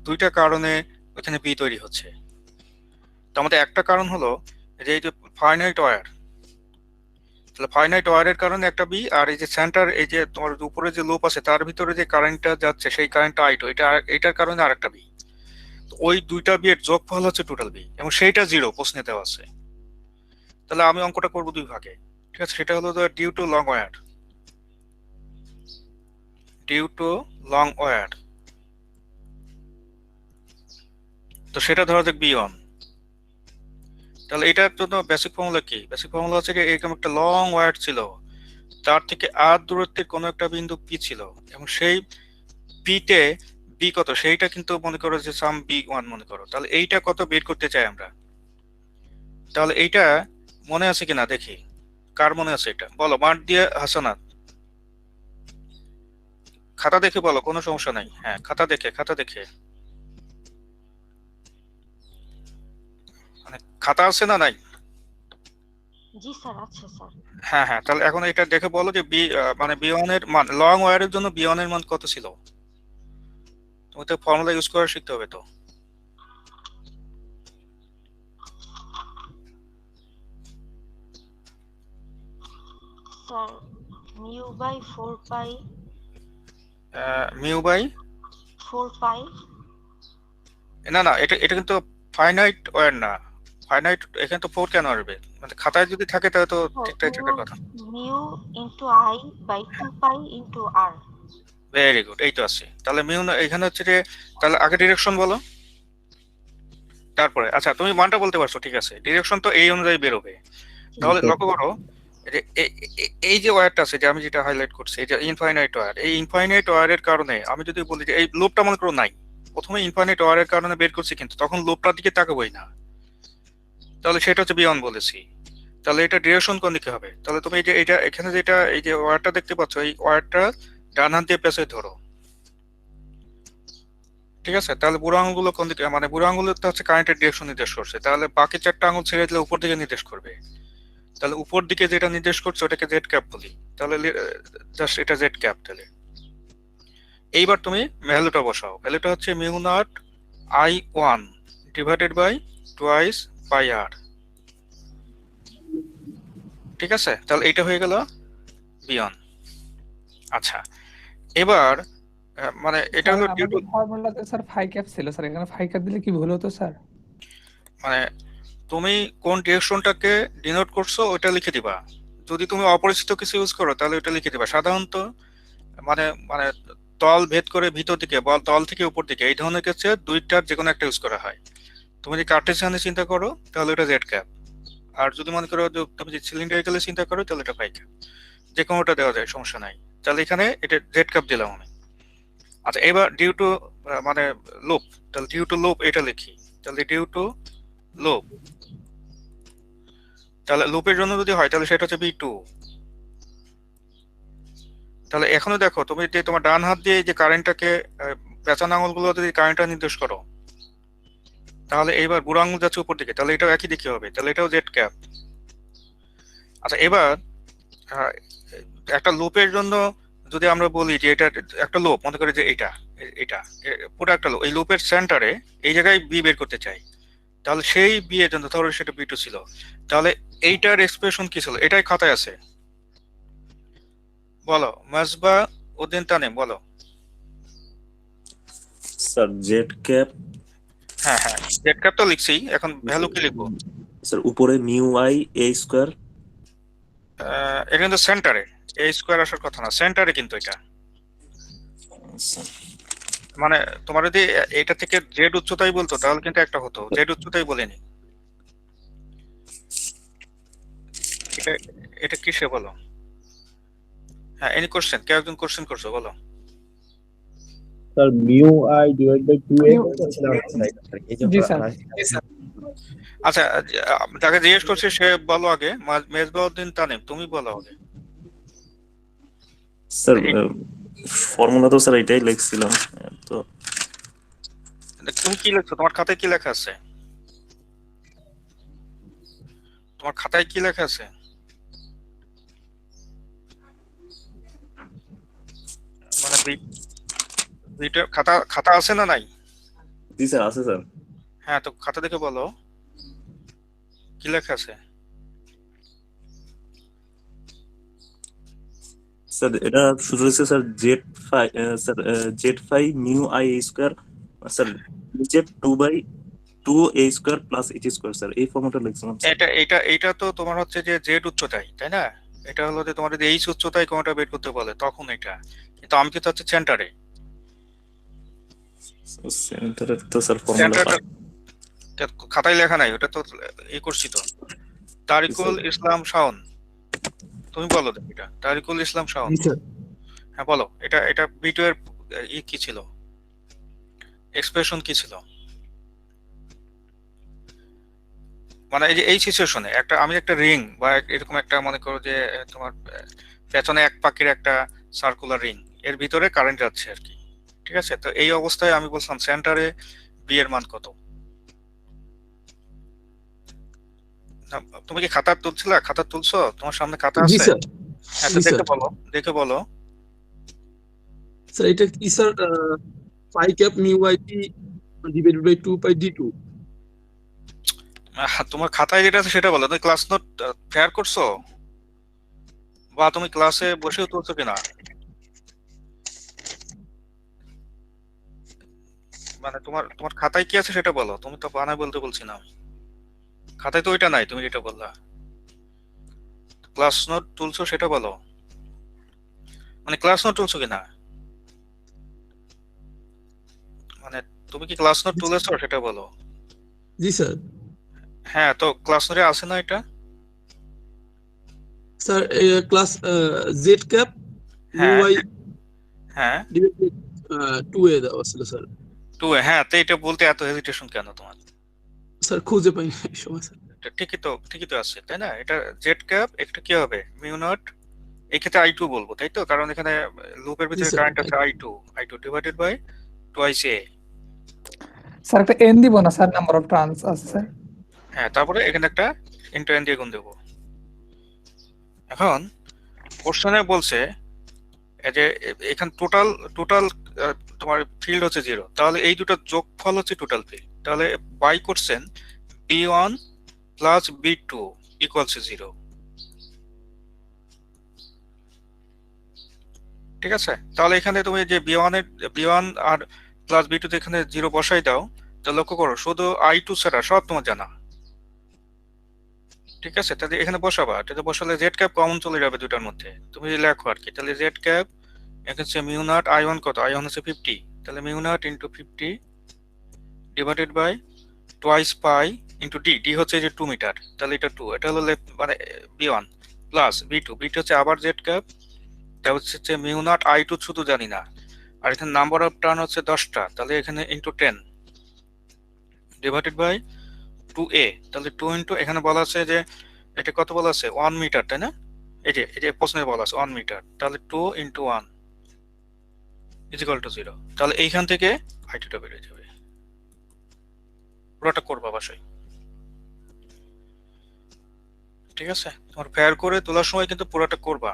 দুইটা কারণে ওখানে বি তৈরি হচ্ছে। তো আমাদের একটা কারণ হলো যে এই যে ফাইনাইট ওয়্যার, তাহলে ফাইনাইট ওয়্যারের কারণে একটা বি, আর এই যে সেন্টার, এই যে তোমার উপরে যে লুপ আছে তার ভিতরে যে কারেন্টটা যাচ্ছে সেই কারেন্টটা I2, এটার কারণে আরেকটা বি। তো ওই দুইটা বি এর যোগফল হচ্ছে টোটাল বি, এবং সেইটা 0 প্রশ্নে দেওয়া আছে। তাহলে আমি অঙ্কটা করবো দুই ভাগে। ঠিক আছে, সেটা হলো due to long wire, due to long wire. তো সেটা ধরা যাক B1। তাহলে এটার জন্য বেসিক ফর্মুলা কি? বেসিক ফর্মুলা হচ্ছে যে এরকম একটা লং ওয়্যার ছিল, তার থেকে আর দূরত্বের কোনো একটা বিন্দু পি ছিল, এবং সেই পিতে বি কত সেইটা কিন্তু মনে করো যে সাম B1 মনে করো। তাহলে এইটা কত বের করতে চাই আমরা। তাহলে এইটা মনে আছে কিনা দেখি, কার মনে আছে এটা বলো, মার্ক দিয়ে হাসানাত, খাতা দেখে বলো, কোনো সমস্যা নাই। হ্যাঁ, খাতা দেখে মানে খাতা আছে না নাই? জি স্যার, আছে স্যার। হ্যাঁ হ্যাঁ, তাহলে এখন এটা দেখে বলো যে মানে B1 এর মান, লং ওয়্যারের জন্য B1 এর মান কত ছিল। তোমাকে তো ফর্মুলা ইউজ করা শিখতে হবে। তো sir mu by 4 pi, mu by 4 pi. না না, এটা এটা কিন্তু ফাইনাইট ওয়্যার না। ফাইনাইট এখানে তো 4 কেন আসবে, মানে খাতায় যদি থাকে তাহলে তো ঠিকঠাক থাকার কথা। Mu into I by 2 pi into R. Very good, এই তো আছে। তাহলে মিউ না, এখানে হচ্ছে যে, তাহলে আগে ডিরেকশন বলো, তারপরে আচ্ছা তুমি মানটা বলতে পারছো, ঠিক আছে, ডিরেকশন তো এই অনুযায়ী বেরোবে। তাহলে লক্ষ্য করো যে এই যে ওয়্যারটা আছে, যে আমি যেটা হাইলাইট করছি, এই যে ইনফাইনাইট ওয়্যার, এই ইনফাইনাইট ওয়্যারের কারণে আমি যদি বলি যে এই লুপটা মনে করো নাই, প্রথমে ইনফাইনাইট ওয়্যারের কারণে বের করছি, কিন্তু তখন লুপটার দিকে তাকাবোই না, তাহলে সেটা হচ্ছে B1 বলেছি। তাহলে এটা ডিরেকশন কোন দিকে হবে? তাহলে তুমি এই যে এটা এখানে যেটা এই যে ওয়্যারটা দেখতে পাচ্ছ, এই ওয়্যারটা ডান হাত দিয়ে পেছনে ধরো, ঠিক আছে। তাহলে বুড়ো আঙুলগুলো কোন দিকে, মানে বুড়ো আঙুলটা হচ্ছে কারেন্টের ডিরেকশন নির্দেশ করছে, তাহলে বাকি চারটা আঙুল ছেড়ে দিলে উপর দিকে নির্দেশ করবে। তাহলে উপর দিকে যেটা নির্দেশ করছে ওটাকে জেড ক্যাপ বলি, তাহলে জাস্ট এটা জেড ক্যাপ। তাহলে এইবার তুমি ভ্যালুটা বসাও, ভ্যালুটা হচ্ছে mu naught I1 divided by twice pi r, ঠিক আছে। তাহলে এইটা হয়ে গেল B1। আচ্ছা, এবার মানে এটা হলো ডিউ টু, ফর্মুলাতে স্যার ফাই ক্যাপ ছিল স্যার, এখানে ফাই ক্যাপ দিলে কি ভুল হতো স্যার? মানে তুমি কোন ডিরেকশনটাকে ডিনোট করছো ওটা লিখে দিবা। যদি তুমি অপরিচিত কিছু ইউজ করো তাহলে ওটা লিখে দিবা। সাধারণত মানে মানে তল ভেদ করে ভিতর দিকে বা তল থেকে উপর দিকে, এই ধরনের ক্ষেত্রে দুইটার যে কোনো একটা ইউজ করা হয়। তুমি যদি কার্টেসিয়ানে চিন্তা করো তাহলে এটা জেড ক্যাপ, আর যদি মনে করো যে তুমি যদি সিলিন্ডারিক্যালে চিন্তা করো তাহলে এটা ফাই ক্যাপ, যে কোনোটা দেওয়া যায়, সমস্যা নাই। তাহলে এখানে এটা জেড ক্যাপ দিলাম আমি। আচ্ছা, এবার ডিউ টু মানে লুপ, তাহলে ডিউ টু লুপ এটা লিখি, তাহলে ডিউ টু লুপ, তাহলে লুপের জন্য যদি হয় তাহলে সেটা হচ্ছে B2। তাহলে এখনো দেখো, তুমি যে তোমার ডান হাত দিয়ে যে কারেন্টটাকে পেঁচানো আঙুলগুলো যদি কারেন্টটা নির্দেশ করো, তাহলে এইবার বুড়ো আঙুল যাচ্ছে উপর দিকে, তাহলে এটাও একই দিকে হবে, তাহলে এটাও জেড ক্যাপ। আচ্ছা, এবার একটা লুপের জন্য যদি আমরা বলি যে এটা একটা লুপ, মনে করি যে এটা এটা পুরো একটা লুপ, এই লুপের সেন্টারে এই জায়গায় বি বের করতে চাই, তাহলে সেই বি এর জন্য ধরো সেটা B2 ছিল, তাহলে এইটার এক্সপ্রেশন কি ছিল, এটাই খাতায় আছে, বলো মাসবা উদ্দিন তানিম বলো। স্যার জেড ক্যাপ, হ্যাঁ হ্যাঁ, জেড ক্যাপ তো লিখছি, এখন ভ্যালু কি লিখবো? স্যার উপরে মিউ আই এ স্কয়ার। এটা কিন্তু সেন্টারে, এ স্কোয়ার আসার কথা না, সেন্টারে কিন্তু এটা, মানে তোমার যদি এটা থেকে জেড উচ্চতাই বলতো তাহলে কিন্তু একটা হতো, জেড উচ্চতাই বলেনি। এটা এটা কিসে বলো? হ্যাঁ, এনি কোশ্চেন, কেউ একজন কোশ্চেন করছো বলো। Sir mu I divide by 2x। জি স্যার। আচ্ছা, যাকে জিজ্ঞেস করছে সে বলো আগে, মেজবাউদ্দিন তানিম তুমি বলো আগে। স্যার ফর্মুলা তো স্যার এটাই লিখছিলাম, তো তুমি কি লিখছো? তোমার খাতায় কি লেখা আছে? তোমার খাতায় কি লেখা আছে? মানে খাতা খাতা আছে না নাই? জি স্যার আছে স্যার। হ্যাঁ, তো খাতা দেখে বলো কি লেখা আছে। স্যার এটা শুরু হয়েছে sir Z phi, sir Z phi mu I A square, sir Z 2/2 A square plus H square, sir এই ফর্মুলাটা লিখছিলাম। এটা এটা এটা তো তোমার হচ্ছে যে জেড উচ্চতায়, তাই না? এটা হলো যে তোমার যদি এইচ উচ্চতায় কোনটা বের করতে বলে তখন এটা, কিন্তু আমি তো চাচ্ছি সেন্টারে। সেন্টারে তো স্যার ফর্মুলা সেন্টারটা খাতায় লেখা নাই, ওটা তো করছি তো। তারিকুল ইসলাম শাওন, তুমি বলো দেখি এটা। তারিকুল ইসলাম শাওন, হ্যাঁ বলো এটা এটা B2 এর কি ছিল, এক্সপ্রেশন কি ছিল? মানে এই যে এই সিচুয়েশনে একটা আমি একটা রিং বা এরকম একটা মনে করো যে তোমার পেছনে এক পাকের একটা সার্কুলার রিং, এর ভিতরে কারেন্ট যাচ্ছে আর কি। ঠিক আছে, তো এই অবস্থায় আমি বলছিলাম সেন্টারে বি এর মান কত। তুমি কি খাতা তুলছিলা? খাতা তুলছো? তোমার সামনে খাতা জি আছে? স্যার, হ্যাঁ, তো জি স্যার। দেখে বলো, দেখে বলো। স্যার এটা কি sir, pi cap mu IT divided by 2 pi d2। তোমার খাতায় যেটা আছে সেটা বলো। তুমি ক্লাস নোট ফেয়ার করছো বা তুমি ক্লাসে বসেও তুলছো কিনা? মানে তোমার তোমার খাতায় কি আছে সেটা বলো। তুমি তো বানায় বলতে বলছি না আমি। খাতায় তো ওইটা নাই, তুমি যেটা বললা। ক্লাস নোট তুলছো সেটা বলো। মানে ক্লাস নোট তুলছো কিনা, মানে তুমি কি ক্লাস নোট তুলেছো সেটা বলো। জি স্যার। হ্যাঁ, তো ক্লাস নোটে আছে না এটা? Sir class Z cap mu হ্যাঁ আই হ্যাঁ ডিভাইডেড বাই 2 দেওয়া ছিল স্যার। টু, হ্যাঁ, তো এটা বলতে এত হেজিটেশন কেন তোমার? স্যার খুঁজে পাই না এই সময় স্যার। এটা ঠিকই তো আছে তাই না? এটা জেড ক্যাপ, একটা কি হবে মিউ নট, এই ক্ষেত্রে I2 বলবো তাই তো, কারণ এখানে লুপের জি ভিতরে স্যার। কারেন্ট আছে I2 divided by twice A। Sir একটা এন দিব না স্যার, নাম্বার অফ ট্রান্স আছে স্যার। হ্যাঁ, তারপরে এখানে একটা ইন্টু এন দিয়ে গুণ দেবো। এখন কোশ্চেনে বলছে এই যে এখানে টোটাল টোটাল তোমার ফিল্ড হচ্ছে 0, তাহলে এই দুটো যোগফল হচ্ছে টোটাল ফিল্ড। তাহলে বাই করছেন B1 প্লাস B2 ইকুয়ালস 0। ঠিক আছে, তাহলে এখানে তুমি যে B1 আর প্লাস B2 তে এখানে 0 বসাই দাও, তো লক্ষ্য করো শুধু I2 ছাড়া সব তোমার জানা। ঠিক আছে, তাহলে এখানে বসাবা, এটা বসালে জেড ক্যাপ কমন চলে যাবে দুটার মধ্যে। তুমি লেখো আর কি, তাহলে জেড ক্যাপ এখানে হচ্ছে মিউ নট I1 কত, I1 হচ্ছে 50, তাহলে mu not into 50 divided by twice pi into D হচ্ছে যে 2 মিটার, তাহলে এটা 2, এটা হলো মানে B1 প্লাস B2 হচ্ছে আবার জেড ক্যাপ, এটা হচ্ছে মিউ নট I2 শুধু জানি না, আর এখানে নাম্বার অফ টার্ন হচ্ছে 10টা, তাহলে এখানে ইন্টু 10 ডিভাইডেড বাই 2A, তাহলে 2 ইন্টু এখানে বলা আছে যে এটা কত বলা আছে 1 মিটার তাই না? এই যে প্রশ্নে বলা আছে 1 মিটার, তাহলে 2 ইন্টু 1 ইজ ইকুয়াল টু 0। তাহলে এইখান থেকে I2 টা বেরিয়ে যাবে। পুরোটা করবা বাসায়, ঠিক আছে? তোমার ফেয়ার করে তোলার সময় কিন্তু পুরোটা করবা।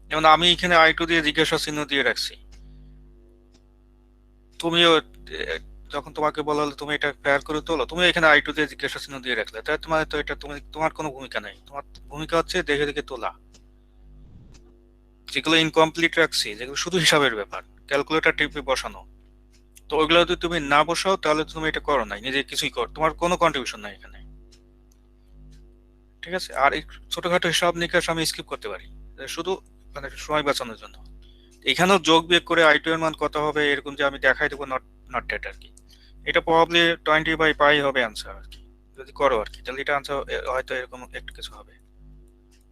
যেমন আমি এখানে I2 দিয়ে জিজ্ঞাসা চিহ্ন দিয়ে রাখছি, তুমিও যখন তোমাকে বলা হলো তুমি এটা ফেয়ার করে তোলো, তুমি এখানে I2 দিয়ে জিজ্ঞাসা চিহ্ন দিয়ে রাখলে, তাই তোমার তো এটা তোমার কোনো ভূমিকা নাই। তোমার ভূমিকা হচ্ছে দেখে দেখে তোলা। যেগুলো ইনকমপ্লিট রাখছি, যেগুলো শুধু হিসাবের ব্যাপার, ক্যালকুলেটর টিপে বসানো, তো ওইগুলো যদি তুমি না বসাও তাহলে তুমি এটা করো নাই, নিজে কিছুই কর, তোমার কোনো কন্ট্রিবিউশন নাই এখানে। ঠিক আছে, আর এই ছোটখাটো হিসাব নিকাশ আমি স্কিপ করতে পারি শুধু মানে সময় বাঁচানোর জন্য। এখানেও যোগ বিয়োগ করে I2 এর মান কত হবে এরকম যে আমি দেখাই দেবো, নট ডেট আর কি। এটা প্রবাবলি 20/π হবে আনসার আর কি, যদি করো আর কি, তাহলে এটা আনসার হয়তো এরকম একটু কিছু হবে।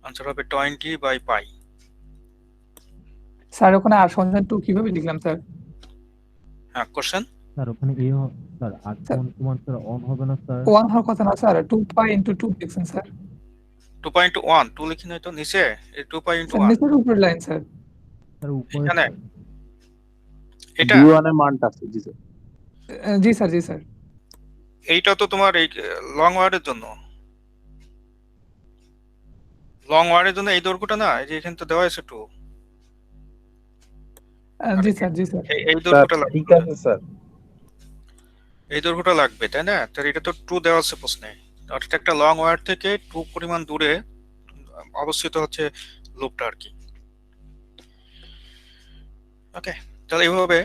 আনসার হবে 20/π। স্যার ওখানে আর সংখ্যা 2 কিভাবে লিখলাম স্যার? হ্যাঁ, কোশ্চেন স্যার ওখানে স্যার আর তোমার স্যার অন হবে না স্যার? 1 হওয়ার কথা না স্যার, 2 পাই ইনটু 2 লিখছেন স্যার। 2.1 2 লিখি নাই তো নিচে, এই 2.1 নিচের উপরের লাইন স্যার। স্যার উপরে এখানে এটা B1 এর মানটা আছে জি স্যার। জি স্যার, জি স্যার। এইটা তো তোমার এই লং ওয়ার্ডের জন্য, লং ওয়ার্ডের জন্য এই দৈর্ঘ্যটা না, এই যে এখানে তো দেওয়া আছে 2, জি স্যার, জি স্যার। এই দৈর্ঘ্যটা স্যার ঠিক আছে স্যার। এই দৈর্ঘ্যটা লাগবে তাই না? তাহলে এটা তো 2 দেওয়া আছে প্রশ্নে, অর্থাৎ একটা লং ওয়্যার থেকে 2 পরিমাণ দূরে অবস্থিত হচ্ছে লুপটা আর কি। ওকে, তাহলে এইভাবে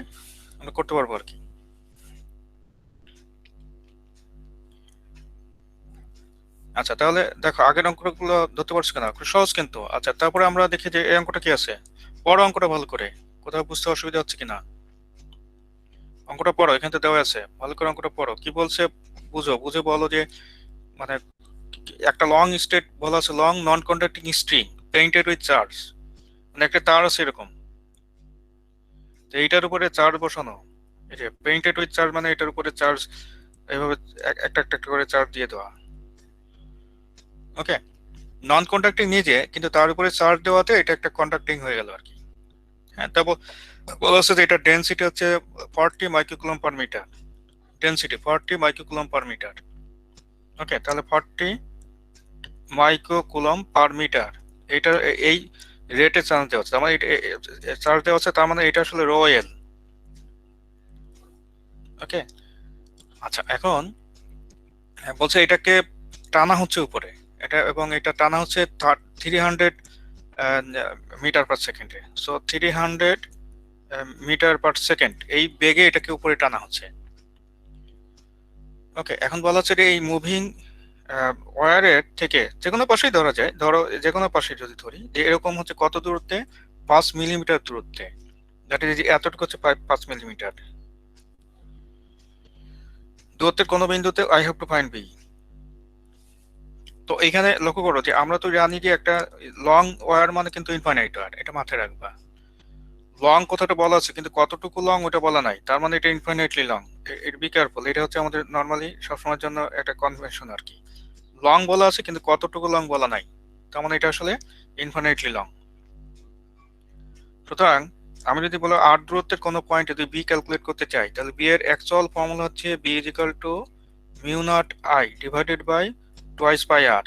আমরা করতে পারবো আর কি। আচ্ছা, তাহলে দেখো আগের অঙ্কগুলো ধরতে পারছো কিনা, খুব সহজ কিন্তু। আচ্ছা, তারপরে আমরা দেখি যে এই অঙ্কটা কি আছে। পড়ো অঙ্কটা ভালো করে, কোথাও বুঝতে অসুবিধা হচ্ছে কিনা। অঙ্কটা পড়ো, এখানে তো দেওয়া আছে, ভালো করে অঙ্কটা পড়ো। কি বলছে বুঝো, বুঝে বলো যে মানে একটা লং স্টেট বলা আছে, long non conducting string painted with charge, মানে একটা তার আছে এরকম, তো এইটার উপরে চার্জ বসানো। এই যে পেইন্টেড উইথ চার্জ মানে এটার উপরে চার্জ এইভাবে একটা একটা করে চার্জ দিয়ে দেওয়া। ওকে, নন কন্ডাক্টিং নিজে, কিন্তু তার উপরে চার্জ দেওয়াতে এটা একটা কন্ডাক্টিং হয়ে গেল আর কি। হ্যাঁ, তারপর বলা হচ্ছে যে এটা ডেনসিটি হচ্ছে 40 microcoulomb per metre, density 40 microcoulomb per metre. Okay, তাহলে 40 মাইক্রোকুলম পার মিটার, এটা এই রেটে চার্জ দেওয়া হচ্ছে, তার মানে চার্জ দেওয়া হচ্ছে, তার মানে এটা আসলে রয়েল। ওকে, আচ্ছা, এখন বলছে এটাকে টানা হচ্ছে উপরে, এটা এবং এটা টানা হচ্ছে 300 মিটার পার সেকেন্ডে। সো 300 মিটার পার সেকেন্ড এই বেগে এটাকে উপরে টানা হচ্ছে। ওকে, এখন বলা হচ্ছে যে এই মুভিং ওয়্যারের থেকে যে কোনো পাশেই ধরা যায়, ধরো যে কোনো পাশে যদি ধরি, যে এরকম হচ্ছে কত দূরত্বে, 5 মিলিমিটার দূরত্বে, দ্যাট ইজ এতটুকু হচ্ছে 5 মিলিমিটার দূরত্বের কোনো বিন্দুতে I have to find B. তো এখানে লক্ষ্য করো যে আমরা তো জানি যে একটা লং ওয়্যার মানে কিন্তু ইনফাইনাইট ওয়্যার, এটা মাথায় রাখবা। লং কথাটা বলা আছে কিন্তু কতটুকু লং ওটা বলা নাই, তার মানে এটা infinitely long. It be careful, এটা হচ্ছে আমাদের নর্মালি সবসময়ের জন্য একটা কনভেনশন আর কি। লং বলা আছে কিন্তু কতটুকু লং বলা নাই, তার মানে এটা আসলে ইনফাইনাইটলি লং। সুতরাং আমি যদি বলো আর দূরত্বের কোনো পয়েন্টে যদি বি ক্যালকুলেট করতে চাই, তাহলে বি এর অ্যাকচুয়াল ফর্মুলা হচ্ছে B is equal to mu not I divided by twice pi r.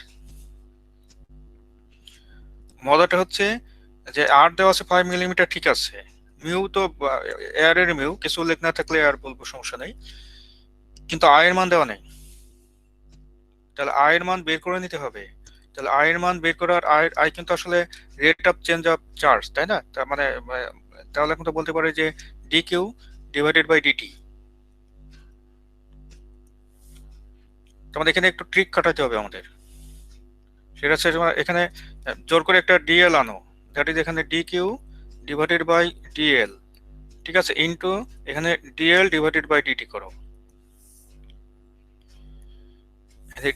মজাটা হচ্ছে যে আর দেওয়া আছে 5 মিলিমিটার, ঠিক আছে, মিউ তো এয়ারের মিউ, কিছু উল্লেখ না থাকলে আর বলবো, সমস্যা নেই, কিন্তু আয়ের মান দেওয়া নেই। তাহলে আয়ের মান বের করে নিতে হবে। তাহলে আয়ের মান বের করার আই কিন্তু আসলে rate of change of charge, তাই না? তার মানে তাহলে এখন তো বলতে পারে যে D Q divided by DT. তোমাদের এখানে একটু ট্রিক খাটাতে হবে আমাদের, সেটা হচ্ছে এখানে জোর করে একটা ডিএল আনো, দ্যাট ইজ এখানে D Q divided by DL, ঠিক আছে, ইনটু এখানে ডিএল ডিভাইডেড বাই ডিটি করো।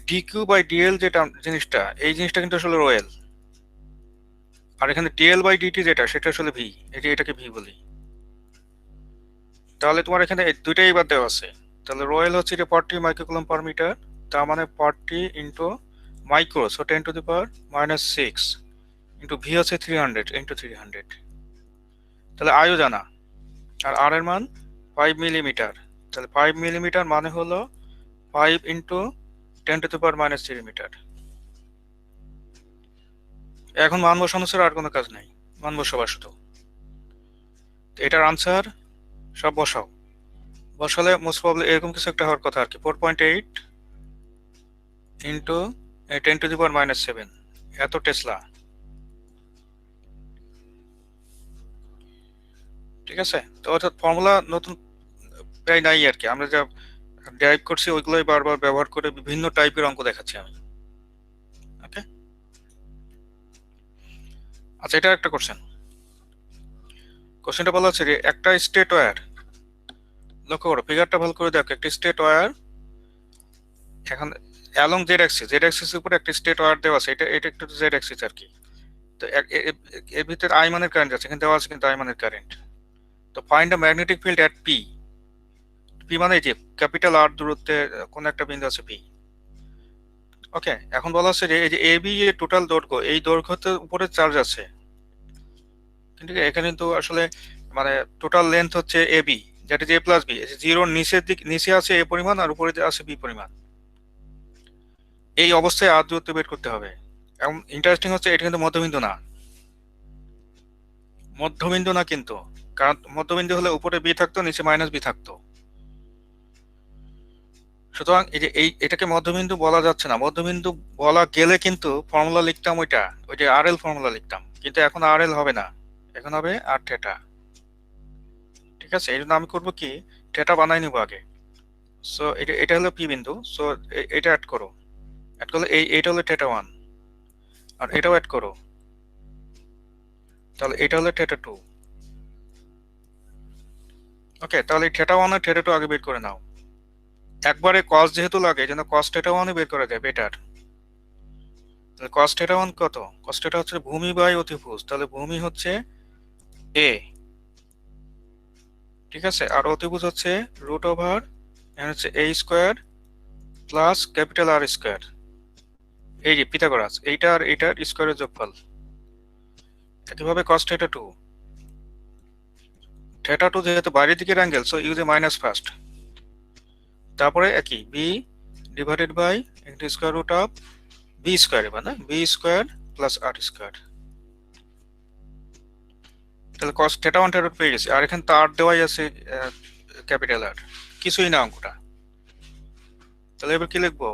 ডি কিউ বাই ডিএল যেটা জিনিসটা, এই জিনিসটা কিন্তু আসলে রয়েল, আর এখানে ডিএল বাই ডিটি যেটা, সেটা আসলে ভি, এটাকে ভি বলি। তাহলে তোমার এখানে দুইটাই বাদ দেওয়া আছে, তাহলে রয়েল হচ্ছে এটা 40 মাইক্রোকুলম পার মিটার, তার মানে 40 into micro, so 10 to the power -6 into V হচ্ছে 300 ইন্টু 300। তাহলে আয়ও জানা, আর আর এর মান 5 মিলিমিটার, তাহলে 5 মিলিমিটার মানে হলো 5 into 10 to the power -3 metre. এখন মান বসানো ছাড়া আর কোনো কাজ নাই, মান বসাবা শুধু। এটার আনসার সব বসাও, বসালে মোস্ট প্রবলি এরকম কিছু একটা হওয়ার কথা আর কি, 4.8 ইন্টু 10 টু দি পাওয়ার -7, এত টেসলা। ঠিক আছে, তো অর্থাৎ ফর্মুলা নতুন প্রায় নাই আর কি, আমরা যা ড্রাইভ করছি ওইগুলোই বারবার ব্যবহার করে বিভিন্ন টাইপের অঙ্ক দেখাচ্ছি আমি। ওকে, আচ্ছা, এটা একটা কোশ্চেনটা বলা আছে যে একটা স্টেট ওয়্যার, লক্ষ্য করো ফিগারটা ভালো করে দেখো, একটা স্টেট ওয়্যার এখন অ্যালং জেড অ্যাক্সিস এর উপরে একটা স্টেট ওয়্যার দেওয়া আছে, এটা একটু জেড অ্যাক্সিস আর কি। তো এর ভিতরে আই মানের কারেন্ট আছে, এখানে দেওয়া আছে কিন্তু আই মানের কারেন্ট। তো find the magnetic field at P, P মানে যে ক্যাপিটাল আর দূরত্বে কোন একটা বিন্দু আছে পি। ওকে, এখন বলা হচ্ছে যে এই যে এ বি এর টোটাল দৈর্ঘ্য, এই দৈর্ঘ্যের উপরে চার্জ আছে, কিন্তু এখানে তো আসলে মানে টোটাল লেন্থ হচ্ছে এ বি, যেটা যে প্লাস বি, জিরোর নিচে আছে এ পরিমাণ আর উপরে আছে বি পরিমাণ। এই অবস্থায় আর দূরত্ব বের করতে হবে। এবং ইন্টারেস্টিং হচ্ছে এটা কিন্তু মধ্যবিন্দু না কিন্তু, কারণ মধ্যবিন্দু হলে উপরে বি থাকতো, নিচে -বি থাকতো। সুতরাং এই যে এটাকে মধ্যবিন্দু বলা যাচ্ছে না, মধ্যবিন্দু বলা গেলে কিন্তু ফর্মুলা লিখতাম ওই যে আর এল ফর্মুলা লিখতাম, কিন্তু এখন আর এল হবে না, এখন হবে আর থিটা। ঠিক আছে, এই জন্য আমি করবো কি, থিটা বানাই নিব আগে। সো এটা হলো পি বিন্দু, সো এটা অ্যাড করো, অ্যাড করলে এইটা হলো থিটা 1 আর এটাও অ্যাড করো, তাহলে এটা হলো থিটা 2। ওকে, তাহলে থিটা 1 আর থিটা 2 আগে বের করে নাও। একবারে cos যেহেতু লাগে এই জন্য cos থিটা 1 বের করা যায় বেটার। তাহলে cos থিটা 1 কত? cos থিটা হচ্ছে ভূমি বাই অতিভুজ, তাহলে ভূমি হচ্ছে a, ঠিক আছে, আর অতিভুজ হচ্ছে রুট ওভার এখানে হচ্ছে a square plus capital R square, এই যে পিথাগোরাস, এইটা আর এইটার স্কয়ারের যোগফল। একইভাবে cos থিটা 2, থিটা 2 যেহেতু বাইরের দিকের angle so use a minus first, তারপরে একই b divided by into square root of b square, এবার না b square plus r square. তাহলে cos থিটা 1 থিটা 2 পেয়ে গেছে, আর এখানে তো r দেওয়াই আছে ক্যাপিটাল R, কিছুই না অঙ্কটা। তাহলে এবার কি লিখবো?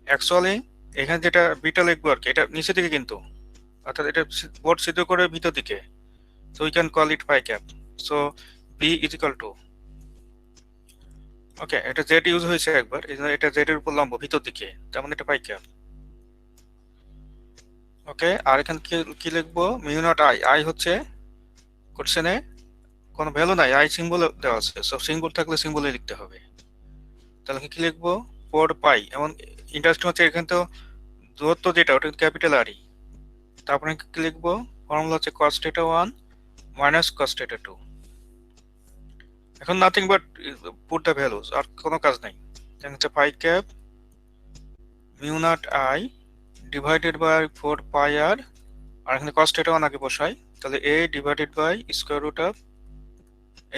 অ্যাকচুয়ালি এখানে যেটা বিটা লিখবো আর কি, এটা নিচে দিকে কিন্তু, অর্থাৎ এটা বোর্ড সিদ্ধ করে ভিতর দিকে, so we can call it phi cap, so b is equal to, ওকে এটা z ইউজ হয়েছে একবার, এই জন্য এটা z এর উপর লম্ব ভিতর দিকে, তার মানে এটা phi cap। ওকে, আর এখানে কি লিখবো? মিউ নট i হচ্ছে কোশ্চেনে কোনো ভ্যালু নাই, i সিম্বল দেওয়া আছে, সো সিম্বল থাকলে সিম্বলে লিখতে হবে। তাহলে কি লিখবো? 4 পাই, এমন ইন্টারেস্টিং হচ্ছে এখানে তো দূরত্ব যেটা ওটা ক্যাপিটাল আর ই, তারপরে কি লিখবো? ফর্মুলা হচ্ছে cos theta 1 minus cos theta 2। এখন nothing but put the values, আর কোনো কাজ নাই। এটা হচ্ছে pi cap mu naught i divided by 4 pi r, আর এখানে cos থিটা 1 আগে বসাই, তাহলে a divided by square root of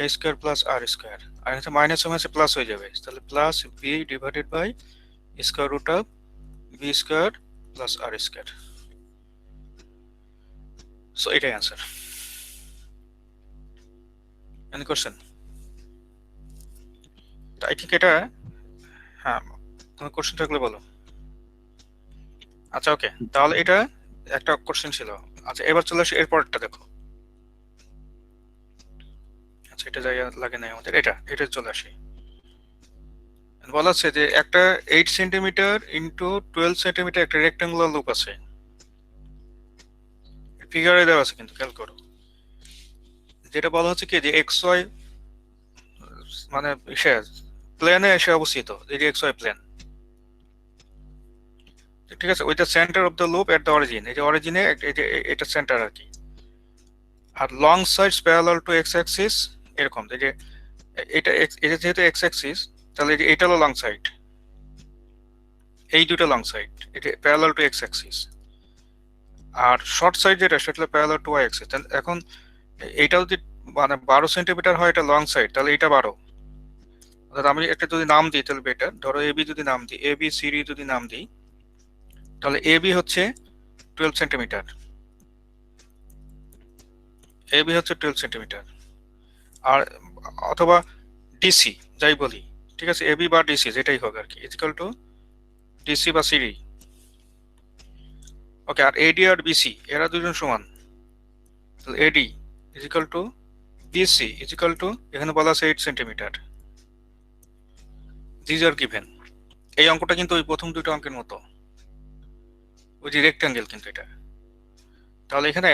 a square plus r square, আর এখানে মাইনাস মাইনাসে প্লাস হয়ে যাবে, তাহলে plus b divided by square root of b square plus r square. So এটাই answer. Any question? I think এটা, হ্যাঁ কোনো কোশ্চেন থাকলে বলো। আচ্ছা ওকে, তাহলে এটা একটা কোশ্চেন ছিল। আচ্ছা এবার চলে আসি এরপরটা দেখো। আচ্ছা এটা জায়গা লাগে নাই আমাদের, এটা চলে আসি। বলা আছে যে একটা 8 সেন্টিমিটার ইন্টু 12 সেন্টিমিটার একটা রেক্ট্যাঙ্গুলার লুপ আছে, ফিগারে দেওয়া আছে কিন্তু খেয়াল করো। যেটা বলা হচ্ছে কি যে xy মানে প্লেনে এসে অবস্থিত, এই যে xy প্লেন, ঠিক আছে, ওইটা centre of the loop at the origin, এই যে অরিজিনে এটা সেন্টার আর কি। আর long sides parallel to x axis, এরকম এই যে এটা যেহেতু এক্স অ্যাক্সিস, তাহলে এই যে এটা হলো লং সাইড, এই দুটো লং সাইড, এটা প্যারালাল টু এক্স অ্যাক্সিস। আর শর্ট সাইড যেটা সেটা হলো প্যারালাল টু ওয়াই অ্যাক্সিস। এখন এইটা যদি মানে 12 সেন্টিমিটার হয় এটা লং সাইড, তাহলে এটা 12। অর্থাৎ আমি একটা যদি নাম দিই তাহলে বেটার, ধরো এবি যদি নাম দিই, এবি সিডি যদি নাম দিই, তাহলে এবি হচ্ছে 12 সেন্টিমিটার, এবি হচ্ছে 12 সেন্টিমিটার, আর অথবা ডিসি যাই বলি, ঠিক আছে, এবি বা ডিসি যেটাই হোক আর কি, ইকুয়াল টু ডিসি বা সিডি। ওকে, আর এডি আর বিসি এরা দুজন সমান, তাহলে AD equal to BC equal to, এখানে বলা আছে 8 সেন্টিমিটার। This are given. এই অঙ্কটা কিন্তু ওই প্রথম দুটো অঙ্কের মতো, ওই যে রেক্ট্যাঙ্গেল কিন্তু এটা। তাহলে এখানে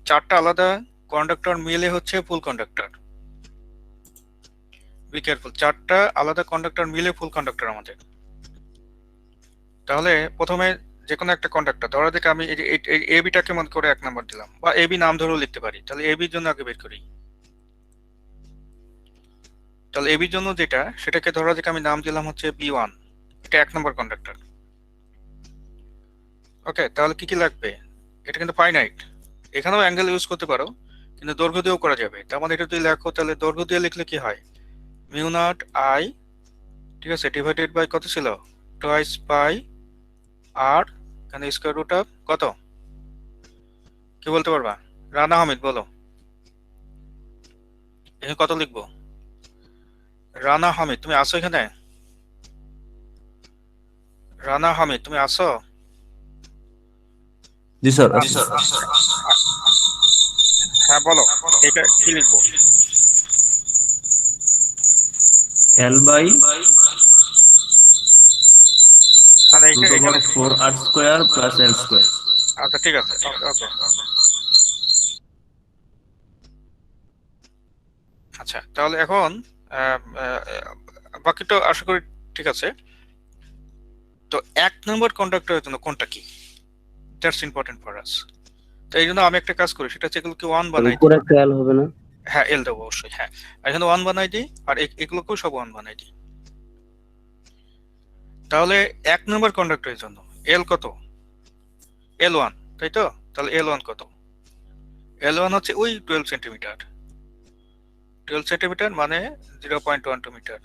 4টা আলাদা কন্ডাক্টর মিলে হচ্ছে ফুল কন্ডাক্টর। বি কেয়ারফুল, 4টা আলাদা কন্ডাক্টর মিলে ফুল কন্ডাক্টর আমাদের। তাহলে প্রথমে যে কোনো একটা কন্ডাক্টর ধরা দেখে আমি এই এবিটাকে মনে করে 1 নাম্বার দিলাম, বা এবি নাম ধরেও লিখতে পারি, তাহলে এবির জন্য আগে বের করি। তাহলে এবির জন্য যেটা সেটাকে ধরা দেখে আমি নাম দিলাম হচ্ছে বি1, এটা 1 নম্বর কন্ডাক্টর। ওকে, তাহলে কি কি লাগবে? এটা কিন্তু ফাইনাইট, এখানেও অ্যাঙ্গেল ইউজ করতে পারো, কিন্তু দৈর্ঘ্য দিয়েও করা যাবে। তার মানে এটা যদি লেখো তাহলে দৈর্ঘ্য দিয়ে লিখলে কি হয়? মিউ নট আই, ঠিক আছে, ডিভাইডেড বাই কত ছিল? টুয়াইস পাই আর, এখানে স্কয়ার রুট অফ কত? কি বলতে পারবা? রানা হামিদ বলো, এখানে কত লিখবো? রানা হামিদ তুমি আসো এখানে? রানা হামিদ তুমি আসো? জি স্যার। হ্যাঁ বলো, এটা কি লিখবো? এল বাই মানে রুট ওভার এখানে 4r square plus n square. আচ্ছা ঠিক আছে, ওকে ওকে। আচ্ছা তাহলে এখন বাকিটা আশা করি ঠিক আছে। তো 1 নম্বর কন্ডাক্টরের জন্য কোনটা কি, দ্যাটস ইম্পর্টেন্ট ফর আস। তো এই জন্য আমি একটা কাজ করি, সেটা হচ্ছে এগুলোকে 1 বানাই দিই। উপরে একটা এল হবে না? হ্যাঁ এল দেবো অবশ্যই, হ্যাঁ এখানে 1 বানাই দিই, আর এগুলোকেও সব 1 বানাই দিই। তাহলে 1 নম্বর কন্ডাক্টরের জন্য এল কত, L1, তাই তো? তাহলে L1 কত? L1 হচ্ছে ওই 12 সেন্টিমিটার। 12 সেন্টিমিটার মানে 0.12 মিটার।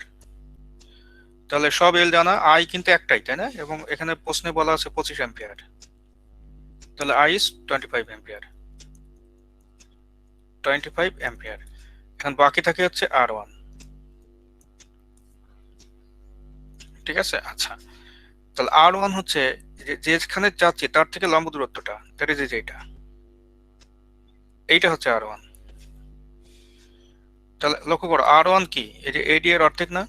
তাহলে সব এল জানা, আই কিন্তু একটাই, তাই না? এবং এখানে প্রশ্নে বলা আছে 25 অ্যাম্পিয়ার। তাহলে আই ইজ 25 অ্যাম্পিয়ার, 25 অ্যাম্পিয়ার। এখন বাকি থাকে হচ্ছে R1, ঠিক আছে? আচ্ছা তাহলে R1 হচ্ছে যেখানে যাচ্ছে তার থেকে লম্ব দূরত্বটা, দ্যাট ইজ এইটা, এইটা হচ্ছে R1। তাহলে লক্ষ্য করো R1 কি, এই যে AD এর অর্ধেক না,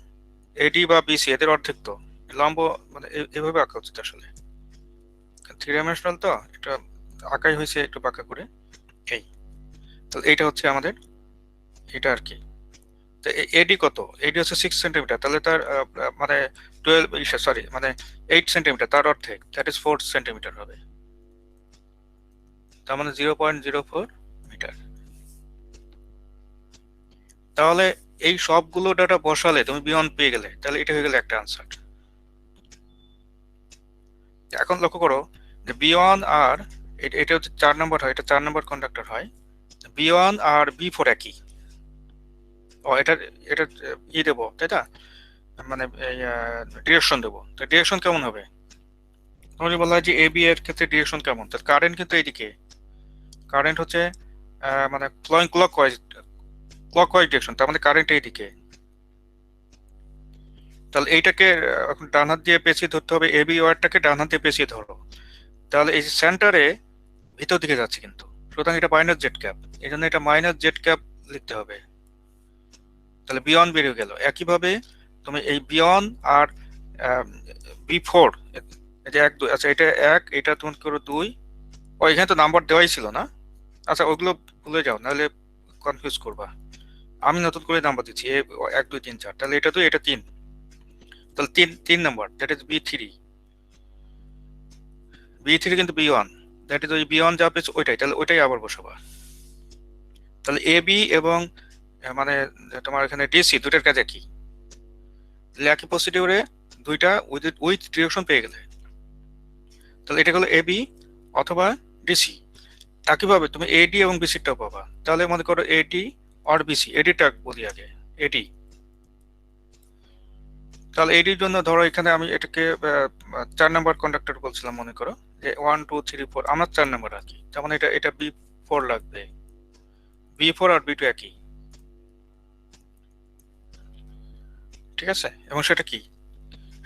AD বা BC এদের অর্ধেক। তো লম্ব মানে এভাবে আঁকা উচিত আসলে, 3 ডাইমেনশনাল তো এটা আঁকাই হয়েছে একটু বাঁকা করে। এই তাহলে এইটা হচ্ছে আমাদের এটা আর কি। তো AD কত, AD হচ্ছে 6 সেন্টিমিটার, তাহলে তার মানে 12 সরি মানে 8 সেন্টিমিটার, তার অর্ধেক দ্যাট ইজ 4 সেন্টিমিটার হবে, তার মানে 0.04 মিটার। তাহলে এই সবগুলো ডাটা বসালে তুমি বিয়ন্ড পেয়ে গেলে, তাহলে এটা হয়ে গেলে একটা আনসার। এখন লক্ষ্য করো যে B1 আর এটা হচ্ছে 4 নম্বর হয়, এটা 4 নম্বর কন্ডাক্টর হয়। B1 আর B4 একই। ও এটা এটা ই দেবো তাই না, মানে ডিরেকশন দেবো। তো ডিরেকশন কেমন হবে? তোমার বলা হয় যে AB এর ক্ষেত্রে ডিরেকশন কেমন? তো কারেন্ট কিন্তু এইদিকে, কারেন্ট হচ্ছে মানে ফ্লোয়িং ক্লকওয়াইজ ডিরেকশন, তার মানে কারেন্ট এইদিকে। তাহলে এইটাকে এখন ডান হাত দিয়ে পেঁচিয়ে ধরতে হবে, AB ওয়্যারটাকে ডান হাত দিয়ে পেঁচিয়ে ধরো। তাহলে এই সেন্টারে ভিতর দিকে যাচ্ছে কিন্তু, সুতরাং এটা মাইনাস জেড ক্যাপ, এই জন্য এটা মাইনাস জেড ক্যাপ লিখতে হবে। তাহলে B1 বেরিয়ে গেল। একইভাবে তুমি এই B1 আর B4, এই যে 1 2, আচ্ছা এটা 1, এটা তুমি করো 2, ও এখানে তো নাম্বার দেওয়াই ছিল না। আচ্ছা ওইগুলো ভুলে যাও, নাহলে কনফিউজ করবা। আমি নতুন করে নাম্বার দিচ্ছি 1 2 3 4। তাহলে এটা 2, এটা 3, তাহলে 3 নাম্বার দ্যাট ইজ B3 কিন্তু B1, দ্যাট ইজ ওই B1 যা পেয়েছে ওইটাই, তাহলে ওইটাই আবার বসাবা। তাহলে AB এবং মানে তোমার এখানে DC দুইটার কাজ একই, একই প্রসিডিউরে দুইটা উইথ ডিরেকশন পেয়ে গেলে, তাহলে এটা হলো AB অথবা DC। একইভাবে তুমি AD এবং BC টাও পাবা। তাহলে মনে করো AD আর BC, AD-টা বলি আগে, AD। তাহলে AD-র জন্য ধরো এখানে আমি এটাকে 4 নাম্বার কন্ডাক্টর বলছিলাম, মনে করো যে 1 2 3 4, আমার 4 নাম্বার আর কি, তার মানে এটা B4 লাগবে। B4 আর B2 একই, ঠিক আছে? এবং সেটা কি,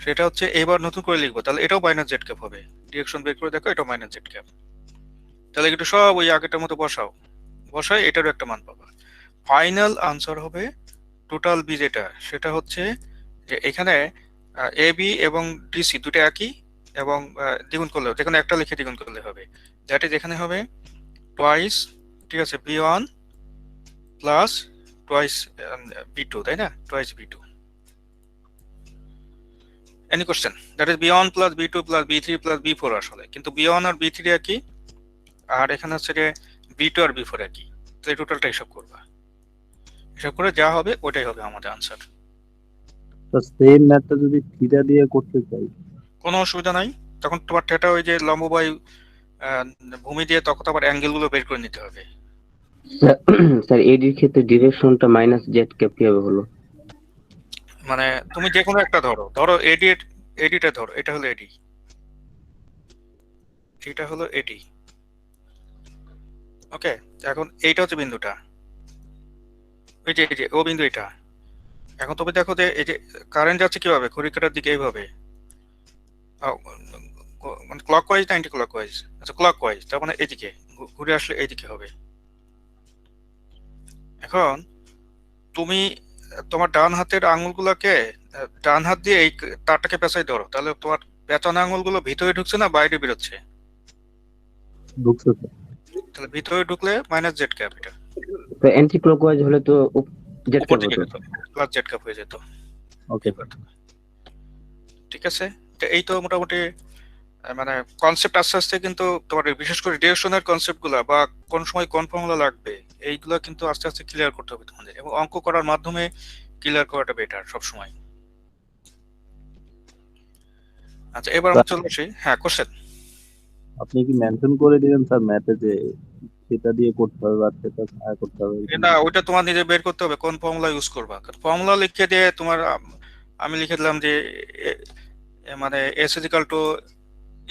সেটা হচ্ছে এবার নতুন করে লিখবো। তাহলে এটাও মাইনাস জেড ক্যাপ হবে, ডিরেকশন বের করে দেখো, এটাও মাইনাস জেড ক্যাপ। তাহলে একটু সব ওই আগেটার মতো বসাই, এটারও একটা মান পাবা। ফাইনাল আনসার হবে টোটাল বি যেটা, সেটা হচ্ছে যে এখানে AB এবং DC দুটো একই, এবং দ্বিগুণ করলে, যেখানে একটা লিখে দ্বিগুণ করলে হবে, দ্যাট ইজ এখানে হবে টোয়াইস, ঠিক আছে, B1 প্লাস টোয়াইস B2, তাই না? Twice B2। Any question? That is B1 plus B2 plus B3 plus B4 আসলে, কিন্তু B1 আর B3 একই, আর এখানে হচ্ছে যে B2 আর B4 একই। তো এই টোটালটা হিসাব করবা, হিসাব করে যা হবে ওটাই হবে আমাদের আনসার। তো সেম ম্যাথটা যদি থিটা দিয়ে করতে চাই, কোনো অসুবিধা নাই। তখন তোমার থিটা ওই যে লম্ববায়ু ভূমি দিয়ে, তখন আবার অ্যাঙ্গেল গুলো বের করে নিতে হবে। স্যার এডির ক্ষেত্রে ডিরেকশনটা মাইনাস জেড ক্যাপ কিভাবে হলো? মানে তুমি যে কোনো একটা ধরো এডিটা ধরো, এটা হলো এডি, এটা হলো এডি, ওকে। এখন এইটা হচ্ছে বিন্দুটা, ওই যে ও বিন্দু এটা। এখন তুমি দেখো যে এই যে কারেন্ট যাচ্ছে কিভাবে, ঘড়ির কাঁটার দিকে এইভাবে, মানে ক্লকওয়াইজ না অ্যান্টি ক্লকওয়াইজ? আচ্ছা ক্লকওয়াইজ, তার মানে এইদিকে ঘুরে আসলে এইদিকে হবে। এখন তুমি তোমার ডান হাতের আঙুলগুলোকে ডান হাত দিয়ে এই তারটাকে পেঁচাই ধরো, তাহলে তোমার পেছন আঙুলগুলো ভিতরে ঢুকছে না বাইরে বেরোচ্ছে? ঢুকছে স্যার। তাহলে ভিতরে ঢুকলে মাইনাস জেড ক্যাপ, এটা তো অ্যান্টি ক্লকওয়াইজ হলে তো জেড উপর ক্যাপ দিকে হতো। যেত, প্লাস জেড ক্যাপ হয়ে যেত। ওকে ঠিক আছে, তো এই তো মোটামুটি মানে কনসেপ্ট আস্তে আস্তে কিন্তু তোমার বিশেষ করে ডিরেকশনের কনসেপ্ট গুলা বা কোন সময় কোন ফর্মুলা লাগবে এইগুলো কিন্তু আস্তে আস্তে ক্লিয়ার করতে হবে তোমাদের, এবং অঙ্ক করার মাধ্যমে ক্লিয়ার করাটা বেটার সব সময়। আচ্ছা এবার আমরা চলে আসি, হ্যাঁ কোশ্চেন। আপনি কি মেনশন করে দিবেন স্যার ম্যাথে যে সেটা দিয়ে করতে হবে বা সেটা ছাড়া করতে হবে? না ওইটা তোমার নিজে বের করতে হবে কোন ফর্মুলা ইউজ করবা। ফর্মুলা লিখে দিয়ে তোমার আমি লিখে দিলাম যে মানে S equal to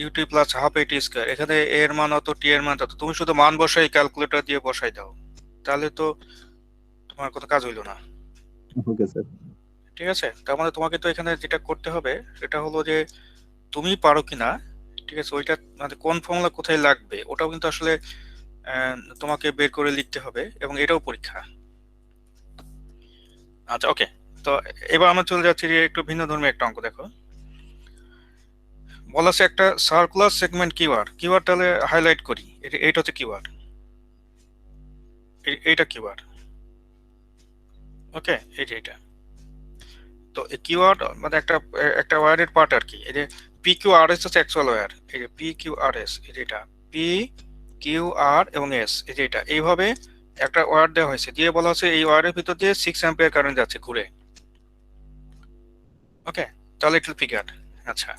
UT plus half AT square, এখানে এ এর মান অত টি এর মান তত, তুমি শুধু মান বসাই ক্যালকুলেটর দিয়ে বসাই দাও, তাহলে তো তোমার কোনো কাজ হইলো না। Okay sir. ঠিক আছে, তার মানে তোমাকে তো এখানে যেটা করতে হবে সেটা হলো যে তুমি পারো কিনা, ঠিক আছে, ওইটা মানে কোন ফর্মুলা কোথায় লাগবে ওটাও কিন্তু আসলে তোমাকে বের করে লিখতে হবে, এবং এটাও পরীক্ষা। আচ্ছা ওকে, তো এবার আমরা চলে যাচ্ছি যে একটু ভিন্ন ধর্মী একটা অঙ্ক। দেখো বলা আছে একটা সার্কুলার সেগমেন্ট কিউআর, কিউআর তাহলে হাইলাইট করি, এইটা হচ্ছে কিউআর, এইটা কিউআর। ওকে এই যে এটা, তো এই কিউআর মানে একটা ওয়্যারের পার্ট আর কি। এই যে পি কিউ আর এস হচ্ছে অ্যাকচুয়াল ওয়্যার, এই যে পি কিউ আর এস, এই যে এটা পি কিউ আর এবং এস, এই যে এটা এইভাবে একটা ওয়্যার দেওয়া হয়েছে, দিয়ে বলা হচ্ছে এই ওয়্যারের ভিতর দিয়ে 6 অ্যাম্পিয়ার কারেন্ট যাচ্ছে ঘুরে। ওকে তাহলে একটু ফিগার। আচ্ছা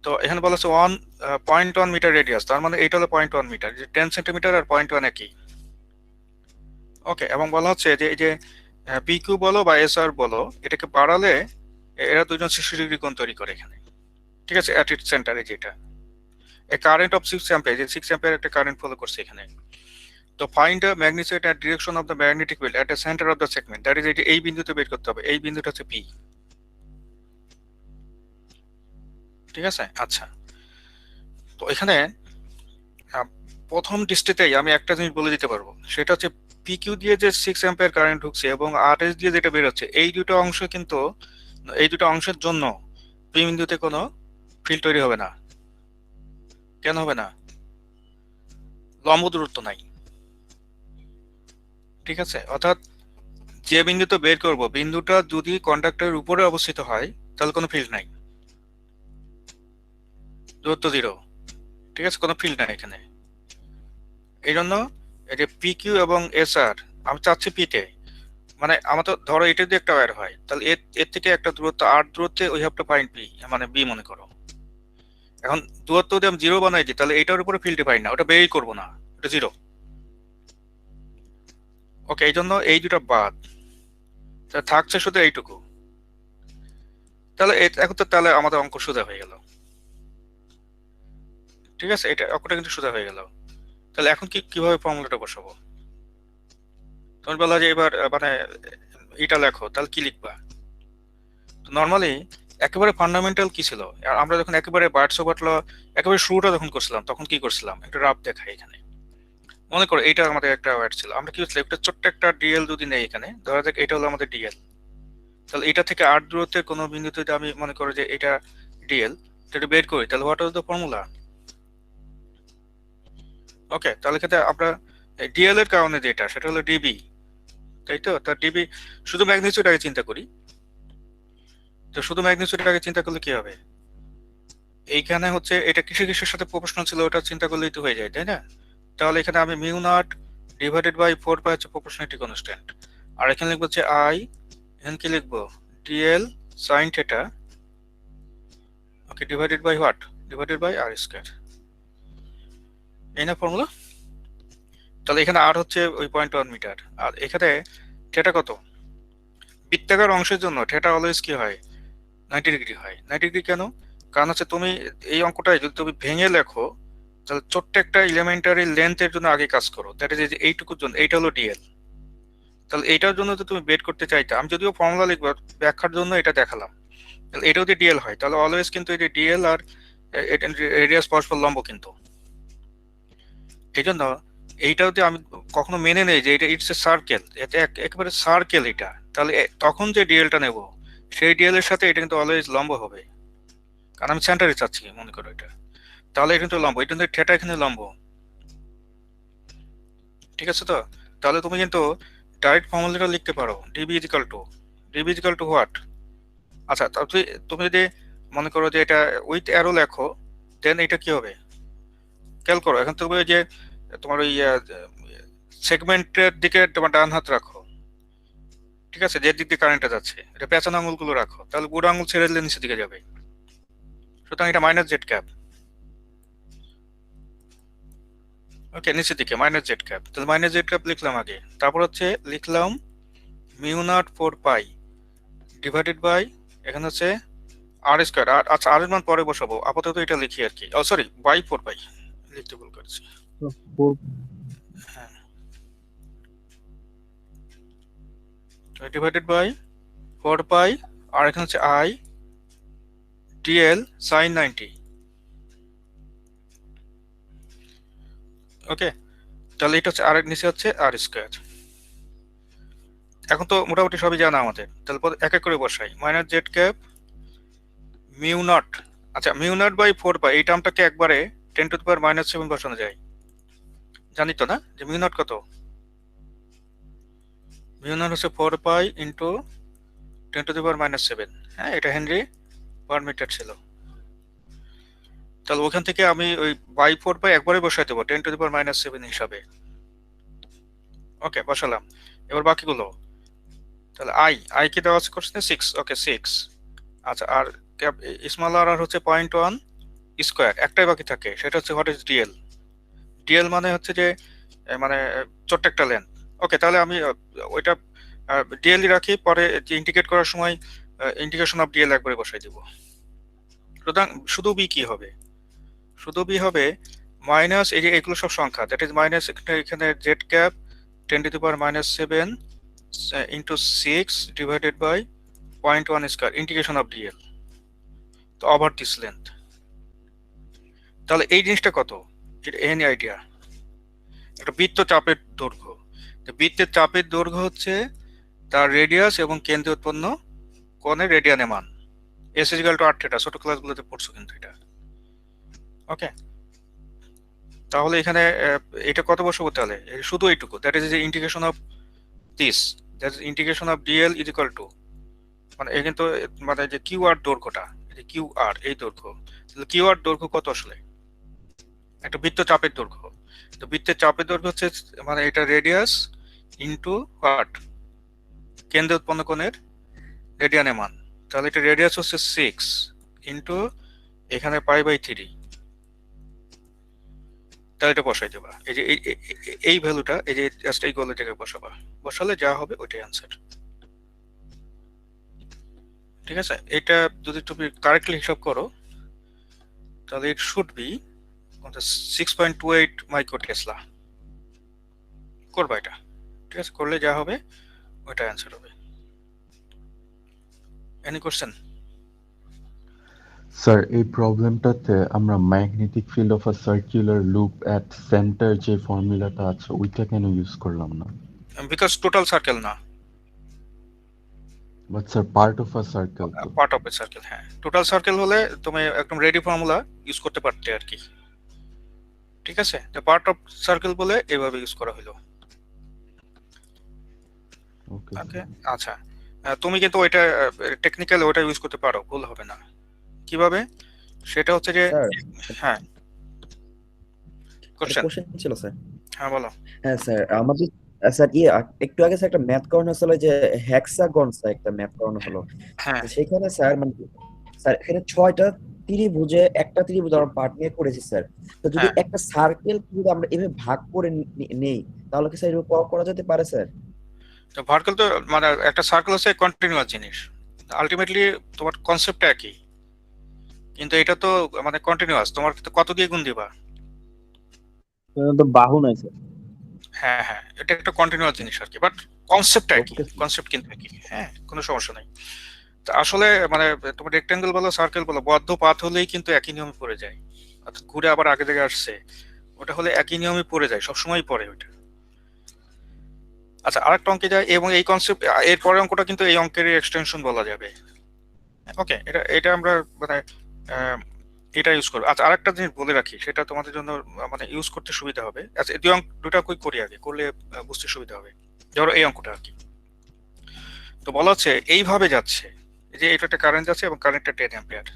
তো এখানে বলা হচ্ছে 1.1 মিটার রেডিয়াস, তার মানে এইটা হলো 0.1 মিটার, যে 10 সেন্টিমিটার আর 0.1 একই। ওকে, এবং বলা হচ্ছে যে এই যে পি কিউ বলো বা এস আর বলো, এটাকে বাড়ালে এরা দুজন 60 ডিগ্রি কোণ তৈরি করে এখানে। ঠিক আছে, অ্যাট ইটস সেন্টারে যেটা এ কারেন্ট অফ 6 অ্যাম্পিয়ার, যে 6 অ্যাম্পিয়ার একটা কারেন্ট ফলো করছে এখানে। তো find the magnitude and direction of the magnetic field at the centre of the segment, that is এই বিন্দুতে বের করতে হবে, এই বিন্দুটা হচ্ছে পি। ঠিক আছে, আচ্ছা তো এখানে প্রথম দৃষ্টিতেই আমি একটা জিনিস বলে দিতে পারবো, সেটা হচ্ছে পিকিউ দিয়ে যে 6 অ্যাম্পিয়ার কারেন্ট ঢুকছে এবং আরএস দিয়ে যেটা বের হচ্ছে, এই দুটো অংশ কিন্তু এই দুটো অংশের জন্য পি বিন্দুতে কোনো ফিল্ড তৈরি হবে না। কেন হবে না? লম্ব দূরত্ব নাই। ঠিক আছে, অর্থাৎ যে বিন্দুতে বের করব বিন্দুটা যদি কন্ডাক্টরের উপরে অবস্থিত হয় তাহলে কোনো ফিল্ড নাই, দূরত্ব 0। ঠিক আছে, কোনো ফিল্ড নাই এখানে। এই জন্য এই যে পি কিউ এবং এস আর আমি চাচ্ছি পিতে, মানে আমার তো ধরো এটা দিয়ে একটা ওয়্যার হয়, তাহলে এর থেকে একটা দূরত্ব আর দূরত্বে ওই হ্যাভ টু ফাইন্ড পি, মানে বি মনে করো। এখন দূরত্ব যদি আমি 0 বানাই দিই তাহলে এটার উপরে ফিল্ড পাই না, ওটা বেরই করবো না, এটা 0। ওকে, এই জন্য এই দুটা বাদ, থাকছে শুধু এইটুকু। তাহলে এখন তো তাহলে আমাদের অঙ্ক সোজা হয়ে গেল। ঠিক আছে, এটা অঙ্কটা কিন্তু সোজা হয়ে গেল। তাহলে এখন কিভাবে ফর্মুলাটা বসাবো? তোমার বলা যে এবার মানে এটা লেখো, তাহলে কি লিখবা? নর্মালি একেবারে ফান্ডামেন্টাল কি ছিল, আর আমরা যখন একেবারে বার্ডস অফ ল একেবারে শুরুটা যখন করছিলাম তখন কি করছিলাম, একটা রাফ দেখাই এখানে। মনে করো এইটা আমাদের একটা ওয়্যার ছিল, আমরা কি হচ্ছিল একটা ছোট্ট একটা ডিএল যদি নেই এখানে, ধরা যাক এটা হলো আমাদের ডিএল, তাহলে এটা থেকে আর দূরত্বের কোনো বিন্দুতে যদি আমি মনে করো যে এটা ডিএল, এটা বের করি, তাহলে হোয়াট ওয়াজ দ্য ফর্মুলা? ওকে, তাহলে ক্ষেত্রে আমরা ডিএল এর কারণে যেটা সেটা হলো ডিবি, তাই তো? তার ডিবি শুধু ম্যাগনিটিউড আগে চিন্তা করি, তো শুধু ম্যাগনিটিউড আগে চিন্তা করলে কি হবে? এইখানে হচ্ছে এটা কিসের সাথে প্রপোর্শনাল ছিল ওটা চিন্তা করলেই তো হয়ে যায়, তাই না? তাহলে এখানে আমি মিউ নট ডিভাইডেড বাই 4 পাই হচ্ছে প্রপোর্শনালিটি কনস্ট্যান্ট, আর এখানে লিখবো হচ্ছে আই, এখানে কি লিখবো DL sine theta, okay, divided by what, divided by R square. এই না ফর্মুলা? তাহলে এখানে আর হচ্ছে ওই 0.1 মিটার, আর এখানে থিটা কত? বৃত্তাকার অংশের জন্য থিটা অলওয়েজ কি হয়? 90 ডিগ্রি হয়। 90 ডিগ্রি কেন? কারণ হচ্ছে তুমি এই অঙ্কটাই যদি তুমি ভেঙে লেখো তাহলে ছোট্ট একটা এলিমেন্টারি লেন্থের জন্য আগে কাজ করো, দ্যাট ইজ এইটুকুর জন্য, এইটা হলো ডিএল। তাহলে এইটার জন্য তো তুমি বের করতে চাইতে, আমি যদিও ফর্মুলা লিখবো ব্যাখ্যার জন্য এটা দেখালাম, তাহলে এটা যদি ডিএল হয় তাহলে অলওয়েজ কিন্তু এই যে ডিএল আর রেডিয়াস পরস্পর লম্ব, কিন্তু এই জন্য এইটা যদি আমি কখনো মেনে নেই যে এটা ইটস এ সার্কেল, এটা একেবারে সার্কেল এটা, তাহলে তখন যে ডিএলটা নেব সেই ডিএল এর সাথে এটা কিন্তু অলওয়েজ লম্ব হবে। কারণ আমি সেন্টারে চাচ্ছি মনে করো এটা, তাহলে এটা কিন্তু লম্ব, এটা কিন্তু থিটা এখানে লম্ব, ঠিক আছে? তো তাহলে তুমি কিন্তু ডাইরেক্ট ফর্মুলাটা লিখতে পারো, ডিবি ইজিক্যাল টু হোয়াট। আচ্ছা, তাহলে তুমি যদি মনে করো যে এটা উইথ অ্যারো লেখো, দেন এটা কি হবে খেয়াল করো। এখন তুমি ওই যে তোমার ওই সেগমেন্টের দিকে তোমার ডান হাত রাখো, ঠিক আছে? যে দিক দিয়ে কারেন্টটা যাচ্ছে, এটা পেছানো আঙুলগুলো রাখো, তাহলে বুড়ো আঙুল ছেড়ে দিলে নিচের দিকে যাবে। সুতরাং এটা মাইনাস জেড ক্যাপ, ওকে, নিচের দিকে মাইনাস জেড ক্যাপ। তাহলে মাইনাস জেড ক্যাপ লিখলাম আগে, তারপর হচ্ছে লিখলাম mu naught 4 pi divided by এখানে হচ্ছে আর স্কোয়ার। আচ্ছা, আর এর মান পরে বসাবো, আপাতত এটা লিখি আর কি। সরি, বাই 4 পাই লিখতে ভুল করেছি। হ্যাঁ, ডিভাইডেড বাই 4 পাই, আর এখানে হচ্ছে আই ডিএল সাইন 90। ওকে, তাহলে এটা হচ্ছে আর এর নিচে হচ্ছে আর স্কোয়ার। এখন তো মোটামুটি সবই জানা আমাদের, তাহলে এক এক করে বসাই। Minus Z cap mu not, আচ্ছা মিউ নট বাই 4 পাই, এই টার্মটাকে একবারে 10⁻⁻⁷ বসানো যায়, জানি তো না যে মিউ নট কত? মিউ নট হচ্ছে 4 পাই ইন্টু 10⁻⁷। হ্যাঁ, এটা হেনরি পার মিটার ছিল। তাহলে ওখান থেকে আমি ওই বাই 4 পাই একবারে বসাই দেবো 10⁻⁷ হিসাবে। ওকে, বসালাম। এবার বাকিগুলো, তাহলে আই কি দেওয়া আছে কোশ্চেনে 6, ওকে 6। আচ্ছা, আর স্মল আর হচ্ছে 0.1 স্কোয়ার, একটাই বাকি থাকে, সেটা হচ্ছে হোয়াট ইজ ডিএল। ডিএল মানে হচ্ছে যে মানে ছোট্ট একটা লেন্থ। ওকে, তাহলে আমি ওইটা ডিএলই রাখি, পরে ইন্টিগ্রেট করার সময় ইন্টিগ্রেশন অফ ডিএল একবারে বসাই দিব। সুতরাং শুধু বি কি হবে? শুধু বি হবে মাইনাস, এই যে এগুলো সব সংখ্যা, দ্যাট ইজ মাইনাস এখানে Z cap 10⁻⁷ into 6 divided by 0.1 square integration of DL, তো ওভার দিস লেন্থ। তাহলে এই জিনিসটা কত? এটা এনি আইডিয়া? একটা বৃত্ত চাপের দৈর্ঘ্য, বৃত্তের চাপের দৈর্ঘ্য হচ্ছে তার রেডিয়াস এবং কেন্দ্রে উৎপন্ন কোণের রেডিয়ানে মান। S equal two R theta, ছোট ক্লাসগুলোতে পড়ছো কিন্তু এটা। ওকে, তাহলে এখানে এটা কত বসাবো? তাহলে শুধু এইটুকু, that is integration of this, that is integration of DL equal to, মানে এই কিন্তু মানে যে কিউ আর দৈর্ঘ্যটা, কিউ আর এই দৈর্ঘ্য, তাহলে কিউ আর দৈর্ঘ্য কত আসলে? একটা বৃত্ত চাপের দৈর্ঘ্য, তো বৃত্তের চাপের দৈর্ঘ্য হচ্ছে মানে এটা রেডিয়াস ইন্টু হোয়াট, কেন্দ্রে উৎপন্ন কোণের রেডিয়ানে মান। তাহলে এটা রেডিয়াস হচ্ছে 6 ইন্টু এখানে π/3, তাহলে এটা বসাই দেবা। এই যে এই ভ্যালুটা, এই যে জাস্ট এই গোলের জায়গায় বসাবা, বসালে যা হবে ওইটাই অ্যান্সার। ঠিক আছে, এটা যদি তুমি কারেক্টলি হিসাব করো তাহলে it should be 6.28 micro Tesla. করবা এটা, ঠিক আছে? করলে যা হবে ওইটা অ্যান্সার হবে। Any question? স্যার, এই প্রবলেমটাতে আমরা magnetic field of a circular loop at centre যে ফর্মুলাটা আছে ওইটা কেন ইউজ করলাম না? বিকজ টোটাল সার্কেল না, but sir part of a circle তো। পার্ট অফ এ সার্কেল, হ্যাঁ। টোটাল সার্কেল হলে তুমি একদম রেডি ফর্মুলা ইউজ করতে পারতে আর কি, ঠিক আছে? তো পার্ট অফ সার্কেল বলে এভাবে ইউজ করা হলো। ওকে, আচ্ছা, তুমি কিন্তু ওইটা টেকনিক্যালি ওইটা ইউজ করতে পারো, ভুল হবে না। কিভাবে? সেটা হচ্ছে যে হ্যাঁ, কোশ্চেন ছিল স্যার। হ্যাঁ বলো। হ্যাঁ স্যার, আমাদের স্যার একটু আগে স্যার একটা ম্যাথ করানো হলো, যে হেক্সাগন স্যার একটা ম্যাথ করানো হলো। তো সেখানে স্যার মানে স্যার এখানে 6টা ত্রিভুজে একটা ত্রিভুজ আমরা পার্ট নিয়ে করেছি স্যার। তো যদি একটা সার্কেল যদি আমরা এভাবে ভাগ করে নেই তাহলে কি স্যার এরকম করা যেতে পারে স্যার? তো ভার্কেল তো মানে একটা সার্কেল হচ্ছে কন্টিনিউয়াস জিনিস, আলটিমেটলি তোমার কনসেপ্টটা একই, কিন্তু এটা তো মানে কন্টিনিউয়াস, তোমার কত দিয়ে গুণ দিবা? তো বাহু নাই স্যার। হ্যাঁ হ্যাঁ, এটা একটা কন্টিনিউয়াস জিনিস আর কি, বাট কনসেপ্টটা একই, কনসেপ্ট কিন্তু একই। হ্যাঁ, কোনো সমস্যা নাই। তো আসলে মানে তোমার রেক্ট্যাঙ্গেল বলো সার্কেল বলো, বদ্ধ পাথ হলেই কিন্তু একই নিয়মে পড়ে যায়, অর্থাৎ ঘুরে আবার আগে জায়গায় আসছে, ওটা হলে একই নিয়মে পড়ে যায়, সবসময় পড়ে ওইটা। আচ্ছা, আরেকটা অঙ্কে যায়, এবং এই কনসেপ্ট এর পরের অঙ্কটা কিন্তু এই অঙ্কের এক্সটেনশন বলা যাবে। ওকে, এটা আমরা মানে এটা ইউজ করবে। আচ্ছা, আরেকটা জিনিস বলে রাখি, সেটা তোমাদের জন্য মানে ইউজ করতে সুবিধা হবে। আচ্ছা, এই দুটা করি আগে, করলে বুঝতে সুবিধা হবে। ধরো এই অঙ্কটা আর কি, তো বলা হচ্ছে এইভাবে যাচ্ছে, যে এটা একটা কারেন্ট যাচ্ছে এবং কারেন্টটা 10 অ্যাম্পিয়ার।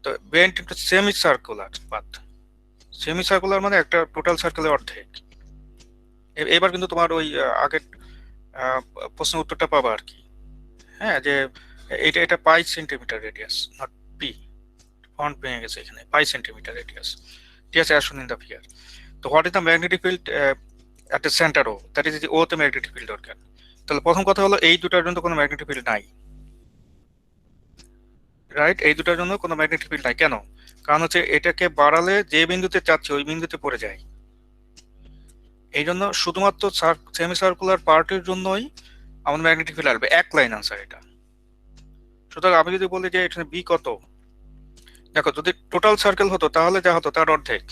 তো bent into semi circular path. Semi circular মানে একটা টোটাল সার্কেলের অর্ধেক। এবার কিন্তু তোমার ওই আগের প্রশ্নের উত্তরটা পাবা আর কি। হ্যাঁ, যে এটা pi centimetre radius, not P. Font ভেঙে গেছে এখানে, পাই সেন্টিমিটার রেডিয়াস। ঠিক আছে, আসুন ইন দ্য ফিগার। তো what is the magnetic field at the centre O, that is O তে ম্যাগনেটিক ফিল্ড দরকার। তাহলে প্রথম কথা হলো এই দুটার জন্য কোনো ম্যাগনেটিক ফিল্ড নাই, রাইট? এই দুটার জন্য কোনো ম্যাগনেটিক ফিল্ড নাই। কেন? কারণ হচ্ছে এটাকে বাড়ালে যে বিন্দুতে চাচ্ছে ওই বিন্দুতে পড়ে যায়। এই জন্য শুধুমাত্র সেমি সার্কুলার পার্টের জন্যই আমাদের ম্যাগনেটিক ফিল্ড আসবে। এক লাইন আনসার এটা। সুতরাং আমি যদি বলি যে এখানে বি কত, দেখো যদি টোটাল সার্কেল হতো তাহলে যা হতো তার অর্ধেক।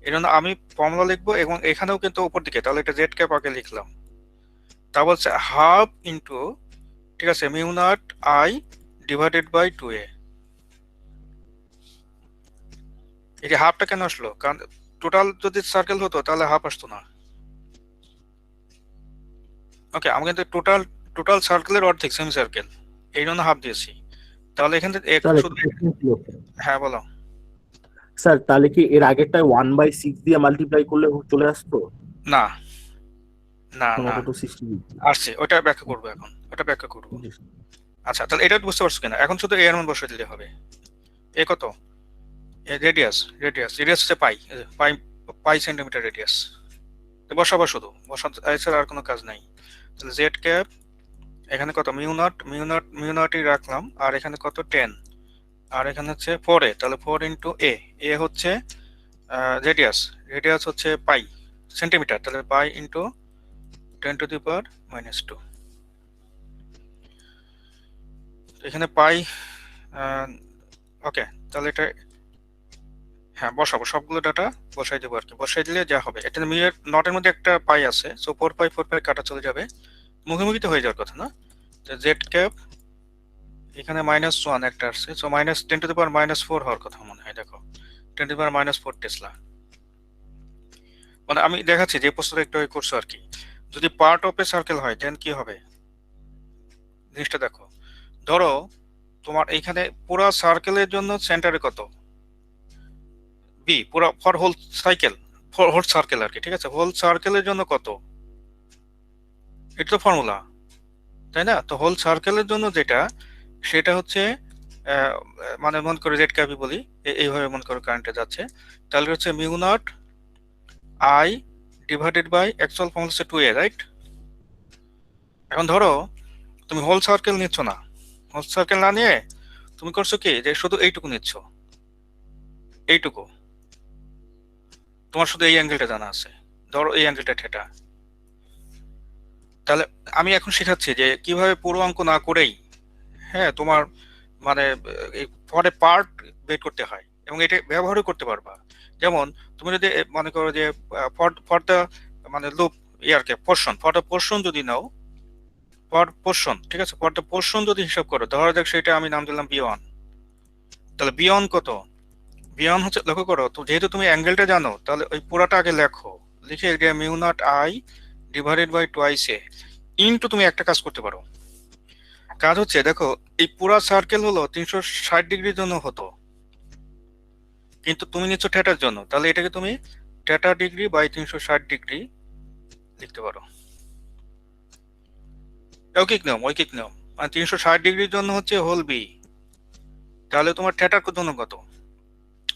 এই জন্য আমি ফর্মুলা লিখবো, এবং এখানেও কিন্তু উপর দিকে, তাহলে এটা জেড ক্যাপ আগে লিখলাম। তা বলছে হাফ ইন্টু, ঠিক আছে, mu not I divided by 2a। এই যে হাফটা কেন আসলো? কারণ টোটাল যদি সার্কেল হতো তাহলে হাফ আসতো না। ওকে, আমি কিন্তু টোটাল সার্কেলের অর্ধেক সেমি সার্কেল, এই জন্য হাফ দিয়েছি। তাহলে এখান থেকে হ্যাঁ বলো স্যার, তাহলে কি এর আগেরটাই 1/6 দিয়ে মাল্টিপ্লাই করলে চলে আসতো? না না না, তো সিস্টেম আসছে, ওটা ব্যাখ্যা করবো এখন, ওটা ব্যাখ্যা করবো। আচ্ছা, তাহলে এটা বুঝতে পারছো কিনা? এখন শুধু এর মান বসিয়ে দিলে হবে। এ কত? রেডিয়াস হচ্ছে পাই সেন্টিমিটার রেডিয়াস। বসাবো, শুধু বসাতে আর কোনো কাজ নাই। তাহলে জেড ক্যাপ এখানে কত? মিউ নটই রাখলাম, আর এখানে কত? 10, আর এখানে হচ্ছে 4a, তাহলে 4 ইন্টু এ হচ্ছে রেডিয়াস হচ্ছে পাই সেন্টিমিটার, তাহলে পাই ইন্টু 10 টু দি পাওয়ার -2। এখানে পাই, ওকে, তাহলে এটা হ্যাঁ বসাবো, সবগুলো ডাটা বসাই দেবো আর কি। বসাই দিলে যা হবে, এটা নটের মধ্যে একটা পাই আছে, সো 4 পাই কাটা চলে যাবে, মুখোমুখি তো হয়ে যাওয়ার কথা না। জেড ক্যাপ এখানে -1 একটা আসছে, সো -10 টু দি পাওয়ার -4 হওয়ার কথা মনে হয়। দেখো 10 টু দি পাওয়ার -4 টেসলা। মানে আমি দেখাচ্ছি যে প্রশ্নটা একটু করছো আর কি। যদি পার্ট অফ এ সার্কেল হয় দেন কি হবে জিনিসটা দেখো। ধরো তোমার এইখানে পুরো সার্কেলের জন্য সেন্টারে কত? বি, পুরো ফর হোল সার্কেল আর কি। ঠিক আছে, হোল সার্কেলের জন্য কত? এটা তো ফর্মুলা, তাই না? তো হোল সার্কেলের জন্য যেটা, সেটা হচ্ছে মানে মন করে জেড ক্যাপি বলি, এইভাবে মন করে কারেন্টে যাচ্ছে, তাহলে হচ্ছে mu not I divided by actual formula হচ্ছে 2a, রাইট? এখন ধরো তুমি হোল সার্কেল নিচ্ছ না, হোল সার্কেল না নিয়ে তুমি করছো কি, যে শুধু এইটুকু নিচ্ছ, এইটুকু তোমার শুধু এই অ্যাঙ্গেলটা জানা আছে, ধরো এই অ্যাঙ্গেলটা থিটা। তাহলে আমি এখন শেখাচ্ছি যে কিভাবে পুরো অঙ্ক না করেই, হ্যাঁ, তোমার মানে ফর এ পার্ট বের করতে হয়, এবং এটা ব্যবহারও করতে পারবা। যেমন তুমি যদি মনে করো যে ফর দ্য মানে লুপ ইয়ারকে পোর্শন, ফর দ্য পোর্শন যদি নাও, ফর পোর্শন, ঠিক আছে, ফর দ্য পোর্শন যদি হিসাব করো, ধরা যাক সেটা আমি নাম দিলাম B1, তাহলে B1 কত? B1 হচ্ছে, লক্ষ্য করো তো, যেহেতু তুমি অ্যাঙ্গেলটা জানো, তাহলে ওই পুরাটা আগে লেখো, লিখে mu not I divided by 2a into, তুমি একটা কাজ করতে পারো। কাজ হচ্ছে দেখো, এই পুরা সার্কেল হলো 360 ডিগ্রির জন্য হতো, কিন্তু তুমি নিচ্ছ থিটার জন্য, তাহলে এটাকে তুমি থিটা ডিগ্রি বাই 360 ডিগ্রি লিখতে পারো। ঐকিক নিয়ম, মানে 360 ডিগ্রির জন্য হচ্ছে হোল বি, তাহলে তোমার থিটার জন্য কত?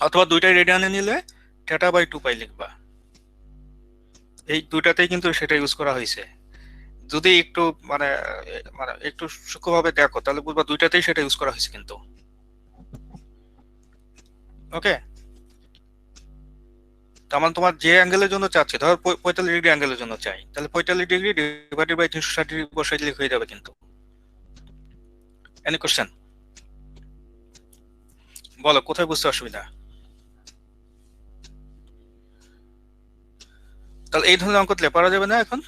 অথবা দুইটাই রেডিয়ানে নিলে থিটা বাই 2 পাই লিখবা। এই দুইটাতেই কিন্তু সেটা ইউজ করা হয়েছে। যদি একটু মানে একটু সূক্ষ্মভাবে দেখো, তাহলে বুঝবা দুইটাতেই সেটা ইউজ করা হয়েছে কিন্তু। ওকে, তার মানে তোমার যে অ্যাঙ্গেলের জন্য চাচ্ছে, ধর 45 ডিগ্রি অ্যাঙ্গেলের জন্য চাই, তাহলে 45 ডিগ্রি ডিভাইডেড বাই 360 ডিগ্রি বসাই দিলে হয়ে যাবে কিন্তু। Any question? বলো কোথায় বুঝতে অসুবিধা? তাহলে এই ধরনের অঙ্ক দিলে পারা যাবে না? এখন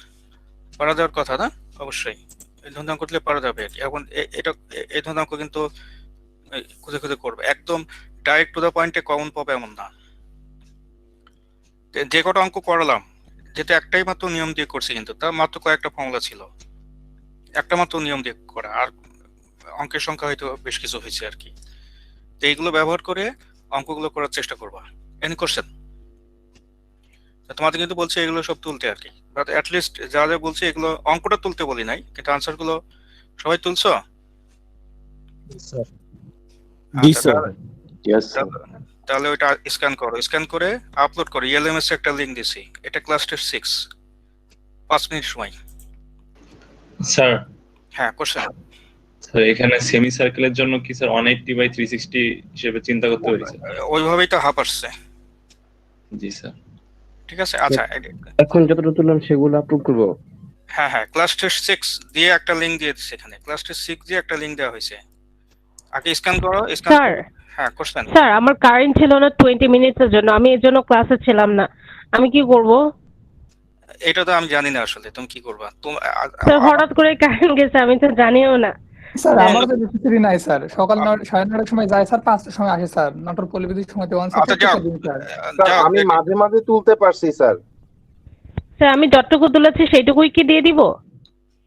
পারা যাওয়ার কথা না? অবশ্যই এই ধরনের অঙ্ক দিলে পারা যাবে। এখন এটা এই ধরনের অঙ্ক কিন্তু খুঁজে খুঁজে করবে, একদম ডাইরেক্ট টু দ্য পয়েন্টে কমন পাবে এমন না। যে কটা অঙ্ক করালাম, যেটা একটাই মাত্র নিয়ম দিয়ে করছি, কিন্তু তার মাত্র কয়েকটা ফর্মুলা ছিল, একটা মাত্র নিয়ম দিয়ে করা, আর অঙ্কের সংখ্যা হয়তো বেশ কিছু হয়েছে আর কি। তো এইগুলো ব্যবহার করে অঙ্কগুলো করার চেষ্টা করবা। Any question? তোমাদের কিন্তু বলছে এগুলো সব তুলতে আর কি, বাট অ্যাটলিস্ট যা যা বলছে এগুলো, অঙ্কটা তুলতে বলি নাই, কিন্তু আনসার গুলো সবাই তুলছো? জি স্যার। তাহলে ওইটা স্ক্যান করো, স্ক্যান করে আপলোড করো। ELMS এ একটা লিংক দিছি, এটা ক্লাস টেস্ট 6, 5 মিনিট সময়। স্যার হ্যাঁ, কোশ্চেন। স্যার এখানে সেমি সার্কেলের জন্য কি স্যার 180/360 হিসেবে চিন্তা করতে পারি স্যার? ওইভাবেই তো হাফ আসছে। জি স্যার। ঠিক আছে, আচ্ছা এখন যতটা তুললাম সেগুলো আপলোড করব। হ্যাঁ হ্যাঁ, ক্লাস টেস্ট 6 দিয়ে একটা লিংক দিয়ে দিচ্ছে এখানে, ক্লাস টেস্ট 6 দিয়ে একটা লিংক দেওয়া হয়েছে, আগে স্ক্যান করো। স্ক্যান স্যার হ্যাঁ, কোশ্চেন। স্যার আমার কারেন্ট ছিল না 20 মিনিটের জন্য, আমি এর জন্য ক্লাসে ছিলাম না, আমি কি করব? এটা তো আমি জানি না আসলে তুমি কি করবা। স্যার হঠাৎ করে কারেন্ট গেছে, আমি তো জানিও না। স্যার আমার তো বেশি দেরি নাই স্যার, সকাল 9:30টার সময় যায় স্যার, 5টার সময় আসে স্যার, নাটোর পল্লীবিদ্যুৎ সময়তে ওয়ান স্যার আমি মাঝে মাঝে তুলতে পারছি স্যার। স্যার আমি যতটুকু তুলেছি সেইটুকুই কি দিয়ে দিব?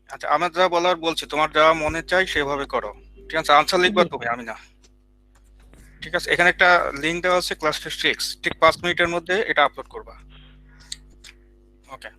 আচ্ছা, আমার যা বলার বলছি, তোমার যা মনে চাই সেভাবে করো, ঠিক আছে? আনসার লিখবা তুমি, আমি না। ঠিক আছে, এখানে একটা লিংক দেওয়া আছে ক্লাস টেস্ট 6, ঠিক 5 মিনিটের মধ্যে এটা আপলোড করবা। ওকে।